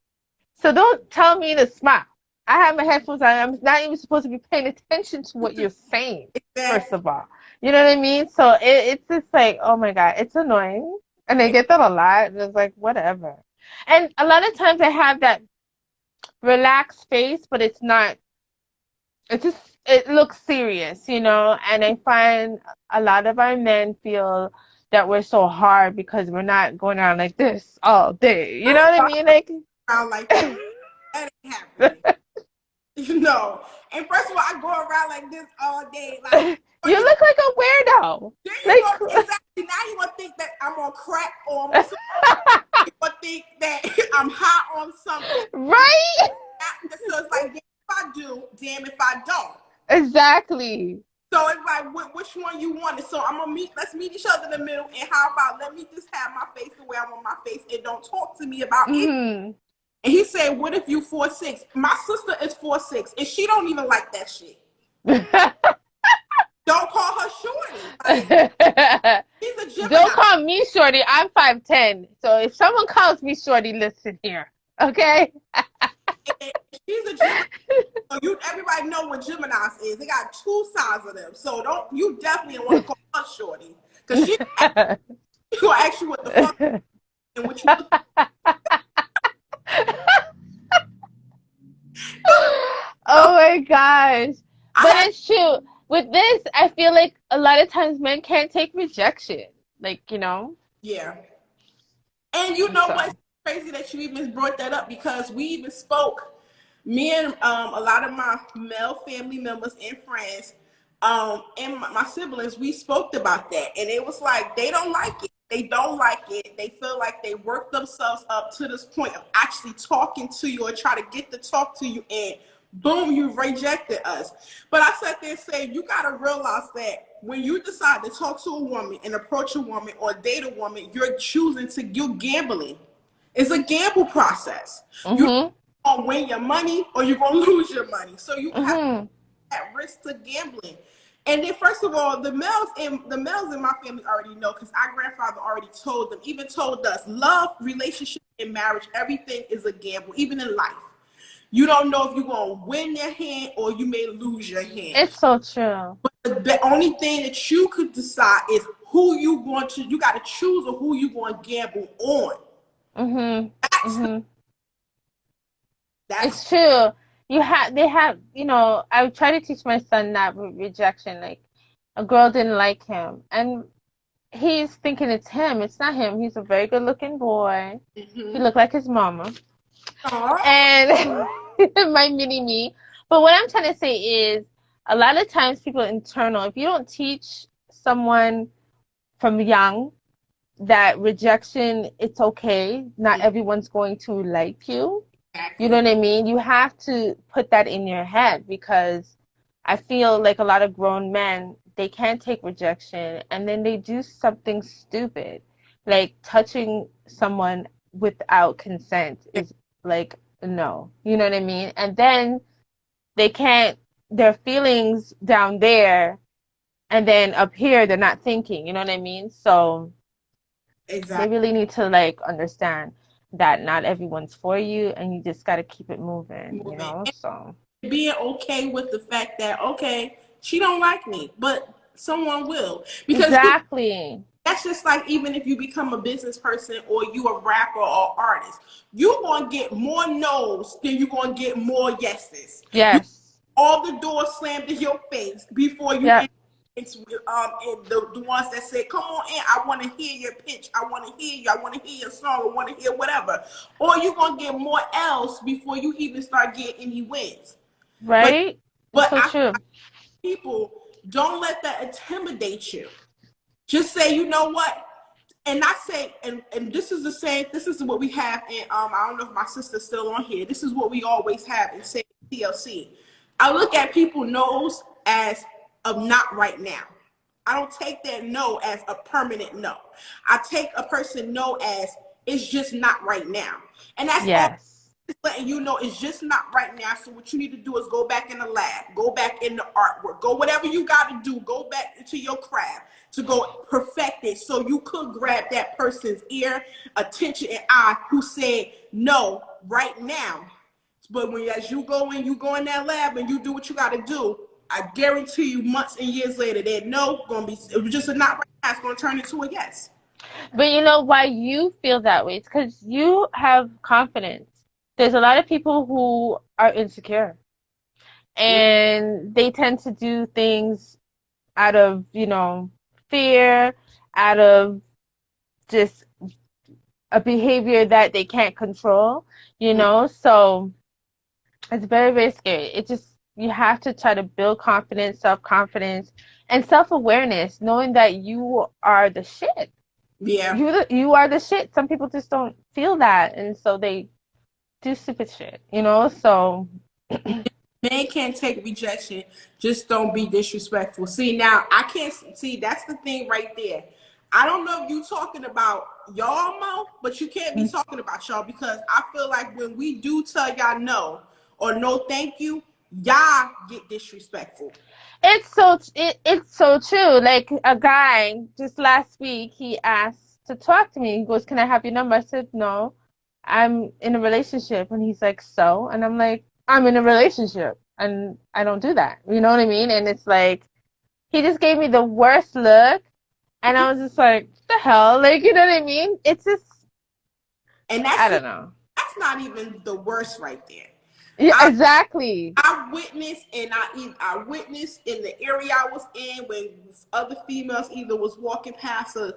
So don't tell me to smile. I have my headphones on. I'm not even supposed to be paying attention to what you're saying, first Exactly. of all. You know what I mean? So it's just like, oh my God, it's annoying. And I get that a lot. And it's like, whatever. And a lot of times I have that relaxed face, but it's not, it looks serious, And I find a lot of our men feel that we're so hard because we're not going around like this all day. You know what I mean? Like, Around like that. That ain't happening. You know. And first of all, I go around like this all day. Like, you you, look like a weirdo. then you Like, go exactly now you gonna think that I'm on crack or I'm on something. You gonna think that I'm hot on something. right? So it's like, damn if I do, damn if I don't. Exactly. So it's like, which one you wanted? So I'm gonna meet. Let's meet each other in the middle. And how about let me just have my face the way I want my face, and don't talk to me about it. hmm And he said, "What if you 4'6"? My sister is 4'6", and she don't even like that shit. Don't call her shorty. Like she's a Don't Gemini. call me shorty. I'm 5'10". So if someone calls me shorty, listen here. Okay? And she's a Gemini. So everybody know what Geminis is. They got two sides of them. So you definitely don't want to call her shorty because she gonna ask you what the fuck and what you look. Oh my gosh. I But had it's true. With this, I feel like a lot of times men can't take rejection. Like. yeah. And you know what's So. crazy that you even brought that up because we even spoke, me and a lot of my male family members and friends, and my siblings, we spoke about that, and it was like they don't like it. They don't like it. They feel like they work themselves up to this point of actually talking to you or try to get to talk to you, and boom, you've rejected us. But I sat there and said, you got to realize that when you decide to talk to a woman and approach a woman or date a woman, you're gambling. It's a gamble process. You Mhm. gonna win your money or you're gonna lose your money. So you have Mhm. at risk to gambling. And then first of all, the males in my family already know because our grandfather already told them, even told us, love, relationship, and marriage, everything is a gamble, even in life. You don't know if you're gonna win your hand or you may lose your hand. It's so true. But the only thing that you could decide is who you gotta choose or who you gonna gamble on. Mhm. That's Mhm. that's It's true. They have, I try to teach my son that with rejection. Like, a girl didn't like him, and he's thinking it's him. It's not him. He's a very good looking boy. He mm-hmm. looked like his mama. Oh, And my mini me. But what I'm trying to say is a lot of times people internal, if you don't teach someone from young that rejection, it's okay. Not everyone's going to like you. You know exactly. what I mean? You have to put that in your head because I feel like a lot of grown men, they can't take rejection and then they do something stupid. Like touching someone without consent is like no. You know what I mean? And then they can't, their feelings down there and then up here they're not thinking, you know what I mean? So they Exactly. really need to like understand that not everyone's for you and you just got to keep it moving, Moving. So Being okay with the fact that okay, she don't like me, but someone will. Because exactly. that's just like even if you become a business person or you a rapper or artist, you're gonna get more no's than you're gonna get more yeses. You Yes. all the doors slammed in your face before you Yep. into and the ones that say, come on in, I wanna hear your pitch, I wanna hear you, I wanna hear your song, I wanna hear whatever. Or you're gonna get more else before you even start getting any wins. But Right? It's so I true. people don't let that intimidate you. Just say, you know what? And I say, and this is the same, this is what we have in I don't know if my sister's still on here. This is what we always have in say TLC. I look at people no's as of not right now. I don't take that no as a permanent no. I take a person no as it's just not right now. And that's all Yes. it's letting you know it's just not right now. So what you need to do is go back in the lab, go back in the artwork, go whatever you got to do, go back into your craft to go perfect it so you could grab that person's ear, attention, and eye who said no right now. But when as you go in that lab and you do what you got to do, I guarantee you months and years later that no gonna be it was just a not right now. It's gonna turn into a yes. But you know why you feel that way? It's because you have confidence. There's a lot of people who are insecure Yeah, and they tend to do things out of, fear, out of just a behavior that they can't control, So it's very, very scary. It just, you have to try to build confidence, self-confidence, and self-awareness, knowing that you are the shit. yeah. You are the shit. Some people just don't feel that, and so they do stupid shit. So Men can't take rejection. Just don't be disrespectful. See, now I can't see that's the thing right there. I don't know if you talking about y'all, Mo, but you can't be talking about y'all because I feel like when we do tell y'all no or no thank you, y'all get disrespectful. it's so true. Like a guy just last week, he asked to talk to me. He goes, "Can I have your number?" I said, "No, I'm in a relationship." And he's like, "So?" And I'm like, "I'm in a relationship, and I don't do that." You know what I mean? And it's like he just gave me the worst look, and I was just like, "What the hell?" Like, you know what I mean? It's just, And I don't know. that's not even the worst right there. Yeah, I exactly. I witnessed in the area I was in when other females either was walking past a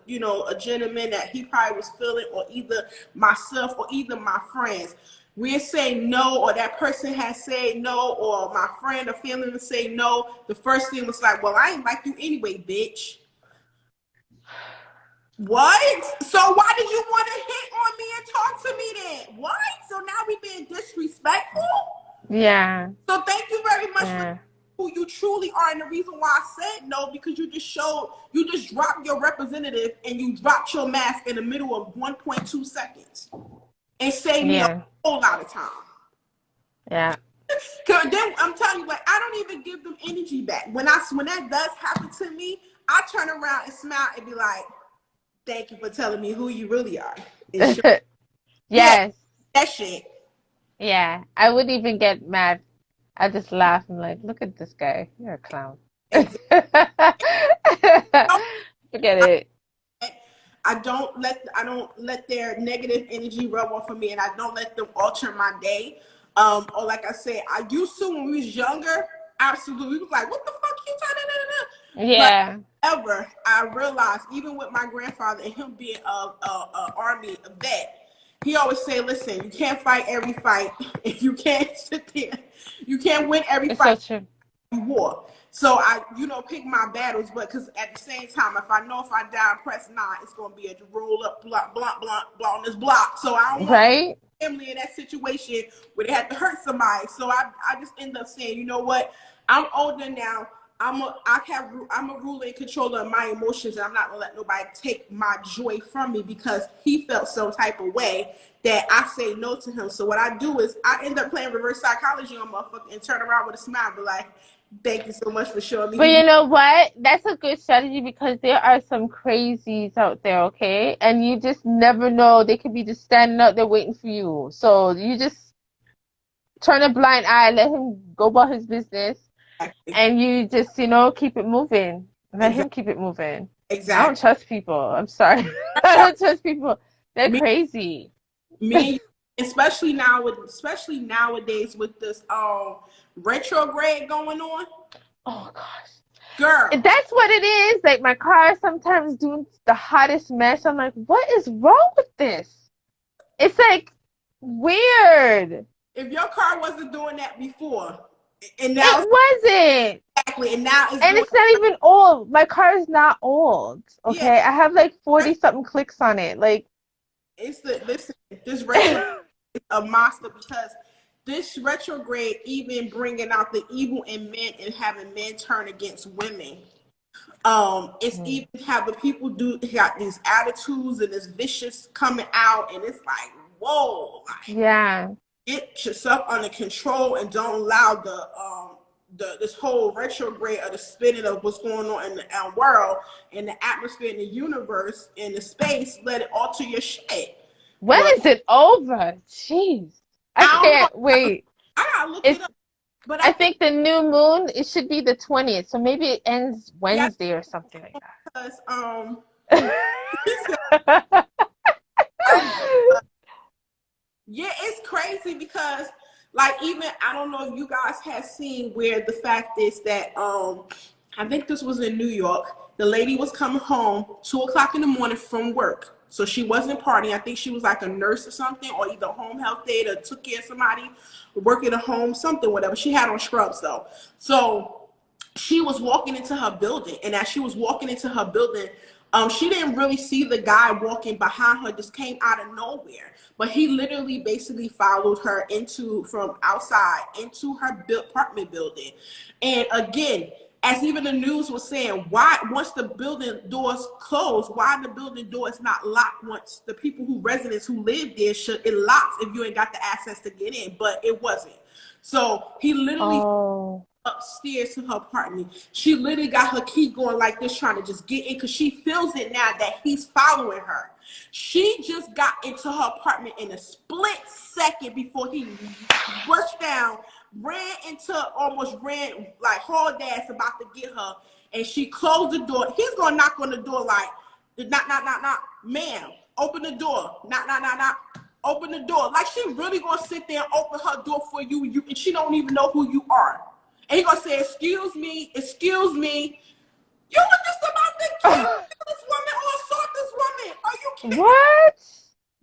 gentleman that he probably was feeling or either myself or either my friends. We're saying no or that person has said no or my friend or family would say no. The first thing was like, well, I ain't like you anyway, bitch. What? So why did you want to hit on me and talk to me then? What? So now we being disrespectful? Yeah, So thank you very much for yeah. who you truly are, and the reason why I said no because you just dropped your representative and you dropped your mask in the middle of 1.2 seconds and saved me a Yeah. whole lot of time. Yeah. Cause then I'm telling you, like I don't even give them energy back. When that does happen to me, I turn around and smile and be like, "Thank you for telling me who you really are." And show, yeah, Yes. that shit. Yeah. I wouldn't even get mad. I just laugh. I'm like, look at this guy. You're a clown. Exactly. Forget it. I don't let their negative energy rub off of me, and I don't let them alter my day. Or like I said, I used to when we was younger. Absolutely, we was like, "What the fuck you talking about?" But Yeah. ever, I realized even with my grandfather and him being a army vet, he always said, "Listen, you can't fight every fight, and you can't sit there. You can't win every It's fight." so true. War. So I, pick my battles, but because at the same time, if I know if I die and press 9, it's gonna be a roll up block, block, block, block on this block. So I don't want Right? my family in that situation where they have to hurt somebody. So I just end up saying, you know what? I'm older now. I'm a ruler and controller of my emotions, and I'm not gonna let nobody take my joy from me because he felt some type of way that I say no to him. So what I do is I end up playing reverse psychology on motherfucker and turn around with a smile, but like, thank you so much for showing me But who you you know what? That's a good strategy because there are some crazies out there, okay? And you just never know. They could be just standing out there waiting for you. So you just turn a blind eye, let him go about his business, are. and you just, keep it moving. Let him Exactly. keep it moving. I don't Exactly. trust people. I'm sorry. I don't trust people. They're Me, crazy. me, and you, especially nowadays with this retrograde going on, Oh gosh. girl. That's what it is. Like my car is sometimes doing the hottest mess. I'm like, what is wrong with this? It's like weird. If your car wasn't doing that before, and now It it's wasn't. exactly, and now it's And doing, it's not even old. My car is not old. yeah. Okay. I have like 40 something clicks on it. Like, It's the listen. This retro is a monster because this retrograde even bringing out the evil in men and having men turn against women. It's even having people got these attitudes and this vicious coming out, and it's like, whoa, like yeah. get yourself under control and don't allow this whole retrograde of the spinning of what's going on in the world and the atmosphere in the universe in the space, let it alter your shit. When But is it over? Jeez. I I don't know. can't wait. I gotta look it It's up. But I I think think the new moon, it should be the 20th. So maybe it ends yeah, Wednesday or something like because that. yeah, it's crazy because like even I don't know if you guys have seen where the fact is that I think this was in New York. The lady was coming home 2 o'clock in the morning from work. So she wasn't partying. I think she was like a nurse or something, or either home health aide or took care of somebody working at home, something, whatever. She had on scrubs though. So she was walking into her building, and as she was walking into her building, she didn't really see the guy walking behind her, just came out of nowhere, but he literally basically followed her into from outside into her apartment building. And again, as even the news was saying, why once the building doors close, why the building door is not locked once the people who residents who live there should, it locks if you ain't got the access to get in, but it wasn't. So he literally Oh, upstairs to her apartment. She literally got her key going like this, trying to just get in because she feels it now that he's following her. She just got into her apartment in a split second before he rushed down, ran into, almost ran like hauled ass about to get her, and she closed the door. He's gonna knock on the door like, knock, knock, knock, knock, ma'am, open the door, knock, knock, knock, knock. Open the door. Like she really gonna sit there and open her door for you, and she don't even know who you are. And he gonna say, excuse me. You were just about to kill this woman or assault this woman. Are you kidding? what?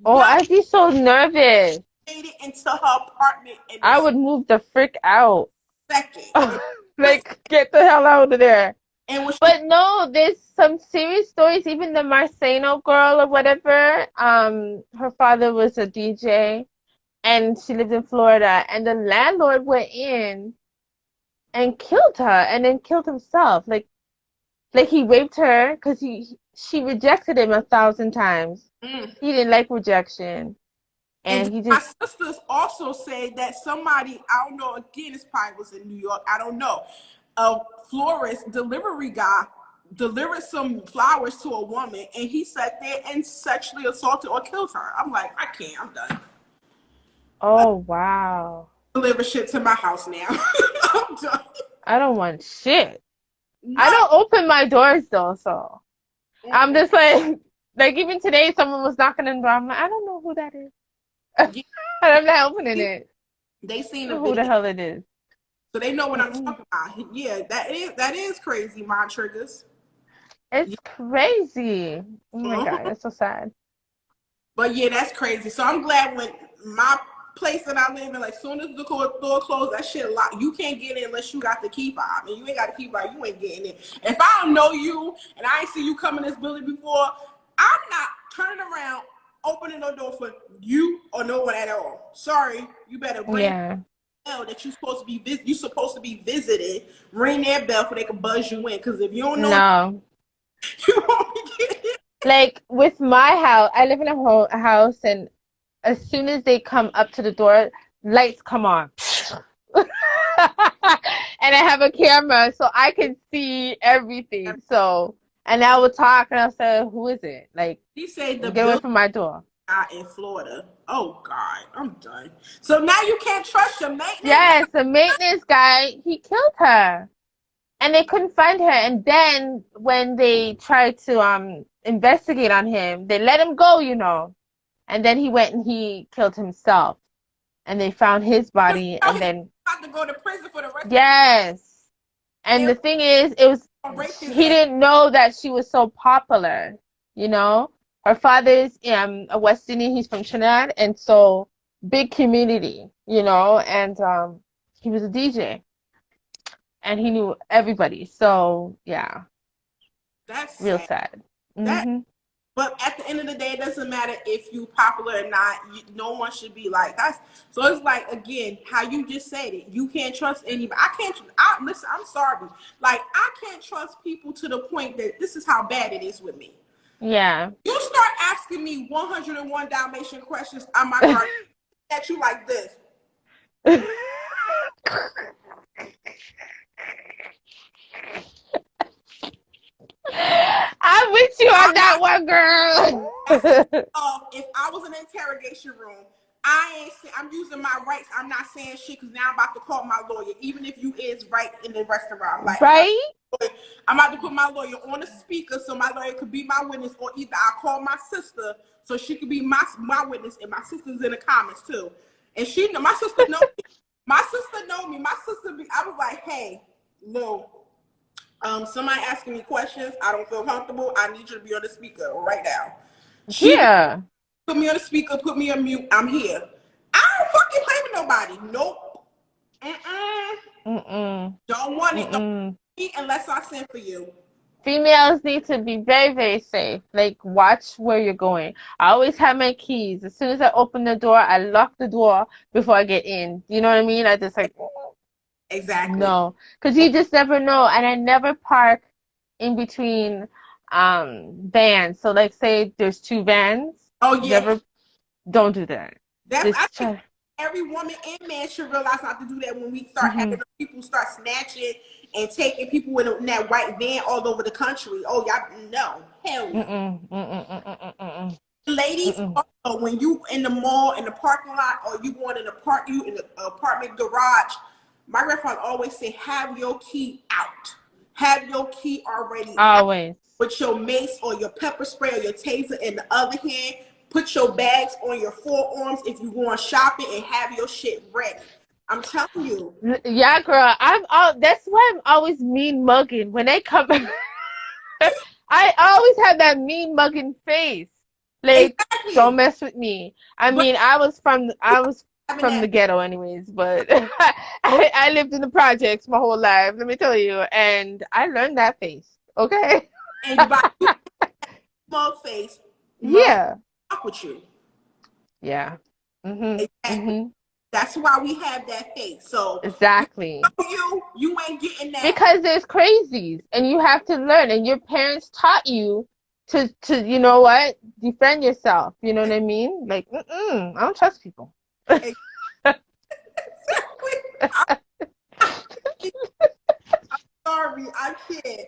Oh, Y'all I'd be so nervous. made it into her apartment in a I would move the frick out. second. And, Like, get the hell out of there. and when she, But no, there's some serious stories. Even the Marceno girl or whatever, her father was a DJ and she lived in Florida, and the landlord went in and killed her and then killed himself. Like he raped her because she rejected him 1,000 times. mm, He didn't like rejection. And And he my just, sisters also say that somebody, I don't know, again, this probably was in New York, I don't know, a florist delivery guy delivered some flowers to a woman, and he sat there and sexually assaulted or killed her. I'm like, I can't, I'm done. oh, wow. Deliver shit to my house now. I'm done. I don't want shit. I No. don't open my doors though, so I'm Mm-mm. just like even today, someone was knocking on the door. I'm like, I don't know who that is. Yeah, And I'm not opening it. they I seen don't a know who the video, hell it is. so they know what I'm Mm-mm. talking about. Yeah, that is crazy, mind triggers. It's Yeah. crazy. Oh my God, Mhm. it's so sad. But yeah, that's crazy. So I'm glad when my place that I live in, like soon as the door closed, that shit locked. You can't get in unless you got the key fob. And you ain't got the key fob, you ain't getting in. If I don't know you and I ain't see you come in this building before, I'm not turning around, opening the door for you or no one at all. Sorry, you better ring Yeah. the bell that you supposed to be visited. Ring their bell so they can buzz you in. Because if you don't know, No. you won't get in. Like with my house, I live in a house, and as soon as they come up to the door, lights come on. And I have a camera so I can see everything. So, and I will talk and I'll say, who is it? Like, He said the get away building from my door. in Florida. Oh God, I'm done. So now you can't trust your maintenance guy. Yes, the maintenance guy, he killed her. And they couldn't find her. And then when they tried to investigate on him, they let him go, you know. And then he went and he killed himself. And they found his Because body. you know And he's then, about to go to prison for the rest of his life. yes. And They're the thing is, it was, gonna rape his he ass. didn't know that she was so popular, you know? Her father's a West Indian, he's from Trinidad, and so big community, you know, and he was a DJ and he knew everybody. So yeah, That's real sad. sad. That, Hmm. but at the end of the day, it doesn't matter if you popular or not. No one should be like that's. So it's like again, how you just said it. You can't trust anybody. I can't. Listen. I'm sorry. Like I can't trust people to the point that this is how bad it is with me. Yeah. You start asking me 101 Dalmatian questions, I might start at you like this. I'm with you on I'm that not. one, That's the girl. if I was in an interrogation room, I ain't. I'm using my rights. I'm not saying shit because now I'm about to call my lawyer. Even if you is right in the restaurant, I'm like, Right? I'm about to put my lawyer on the speaker so my lawyer could be my witness, or either I call my sister so she could be my witness, and my sister's in the comments too. And my sister knows me. My sister know me. My sister I was like, hey, Lou, somebody asking me questions. I don't feel comfortable. I need you to be on the speaker right now. She Yeah. put me on the speaker, put me on mute. I'm here. I don't fucking play with nobody. Nope. Mm-mm. Mm-mm. Don't want it. Don't Mm-mm. eat unless I send for you. Females need to be very, very safe. Like, watch where you're going. I always have my keys. As soon as I open the door, I lock the door before I get in. You know what I mean? I just like, Exactly. no. Because you just never know. And I never park in between vans. So, like, say there's two vans. Oh yeah. Never, don't do that. I Just think try. every woman and man should realize not to do that when we start Hmm. having people start snatching and taking people in that white van all over the country. Oh y'all no. Hell no. Mm-mm. Mm-mm. Mm-mm. Mm-mm. Ladies, Mm-mm. also, when you in the mall, in the parking lot, or you going in you in the apartment garage, my grandfather always say, have your key out. Have your key already out Always. with your mace or your pepper spray or your taser in the other hand. Put your bags on your forearms if you going shopping and have your shit ready. I'm telling you. Yeah, girl. That's why I'm always mean mugging when they come. I always have that mean mugging face. Like, don't Exactly. mess with me. I But mean, I was having from that the ghetto anyways, but I lived in the projects my whole life, let me tell you, and I learned that face. Okay? and by you mug face, mug Yeah. fuck with you. Yeah. Mhm. Exactly. Mhm. That's why we have that face. So we Exactly. know you ain't getting that. Because there's crazies and you have to learn and your parents taught you to you know what? Defend yourself. You know what I mean? Like, I don't trust people. Exactly. Sorry, I can't.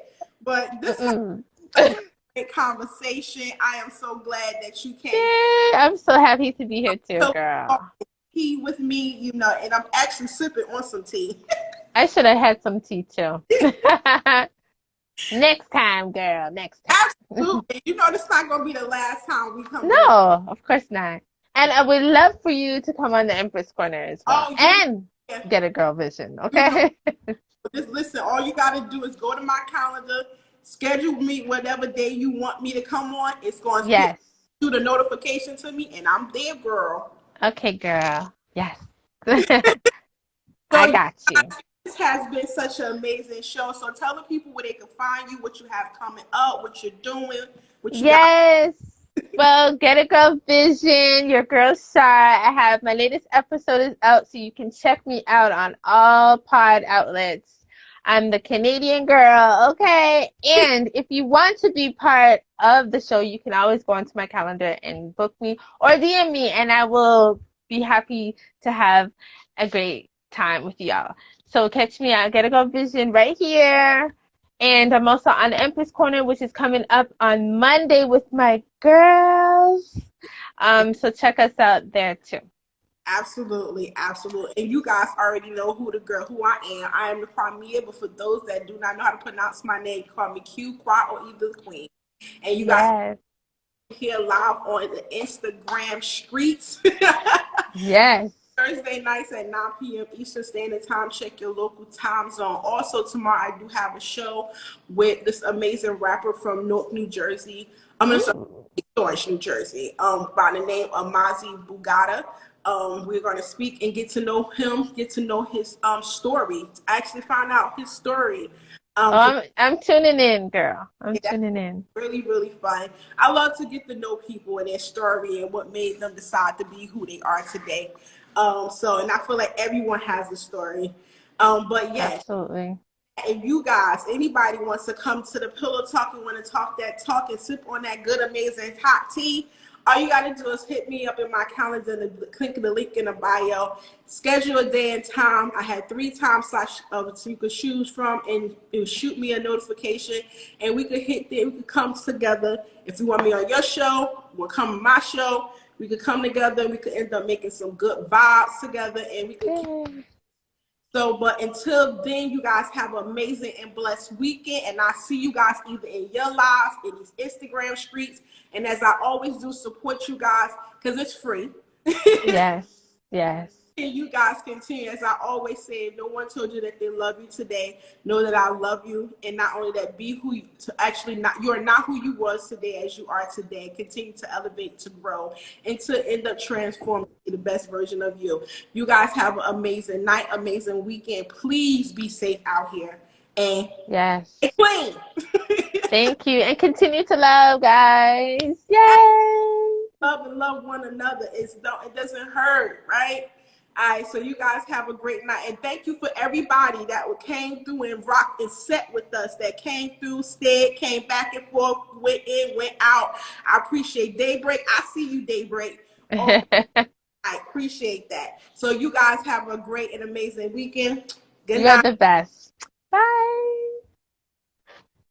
But this has Mm-mm. been such a great conversation. I am so glad that you came Yay, I'm so happy to be here too, to girl. tea with me, and I'm actually sipping on some tea. I should have had some tea too. Next time, girl. Next time. Absolutely. This is not going to be the last time we come in. No, of course not. And I would love for you to come on the Empress Corner as well. Oh, And yeah. get a girl vision, You know, okay? just listen, all you got to do is go to my calendar, schedule me whatever day you want me to come on. It's going to Yes. do the notification to me, and I'm there, girl. Okay, girl. Yes. I So, got you. this has been such an amazing show. So, tell the people where they can find you, what you have coming up, what you're doing, what you got. Yes. Well, get a girl vision, your girl Char. I have my latest episode is out, so you can check me out on all pod outlets. I'm the Canadian girl, okay? And if you want to be part of the show, you can always go onto my calendar and book me or DM me, and I will be happy to have a great time with y'all. So catch me out, Get a Girl Vision right here. And I'm also on the Empress Corner, which is coming up on Monday with my girls. So check us out there too. Absolutely, absolutely. And you guys already know who I am. I am the Crimea, but for those that do not know how to pronounce my name, call me Q, Qua, or either the Queen. And you guys Yes. are here live on the Instagram streets. Yes. Thursday nights at 9 p.m. Eastern Standard Time. Check your local time zone. Also, tomorrow I do have a show with this amazing rapper from Newark, New Jersey. I'm sorry, Ooh. Orange, New Jersey, by the name of Mazi Bugata. We're going to speak and get to know him, get to know his story. I actually found out his story. Oh, So I'm tuning in, girl. I'm that's tuning in. really, really fun. I love to get to know people and their story and what made them decide to be who they are today. And I feel like everyone has a story. But yeah, Absolutely. if you guys, anybody wants to come to the Pillow Talk and want to talk that talk and sip on that good, amazing hot tea, all you got to do is hit me up in my calendar and click the link in the bio. Schedule a day and time. I had 3 times so you could choose from, and it would shoot me a notification, and we could hit there. We could come together. If you want me on your show, we'll come on my show. We could come together. We could end up making some good vibes together, and we could Yay. but until then, you guys have an amazing and blessed weekend. And I see you guys either in your lives, in these Instagram streets. And as I always do, support you guys because it's free. Yes. Yes. And you guys continue. As I always say, if no one told you that they love you today, know that I love you. And not only that, be who you to actually not you are not who you was today as you are today. Continue to elevate, to grow, and to end up transforming the best version of you. You guys have an amazing night, amazing weekend. Please be safe out here and Yes. stay clean. Thank you. And continue to love, guys. Yay. Love and love one another. It doesn't hurt, right? All right, so you guys have a great night. And thank you for everybody that came through and rocked and set with us, that came through, stayed, came back and forth, went in, went out. I appreciate Daybreak. I see you, Daybreak. Oh, I appreciate that. So you guys have a great and amazing weekend. Good You are night. the best. Bye.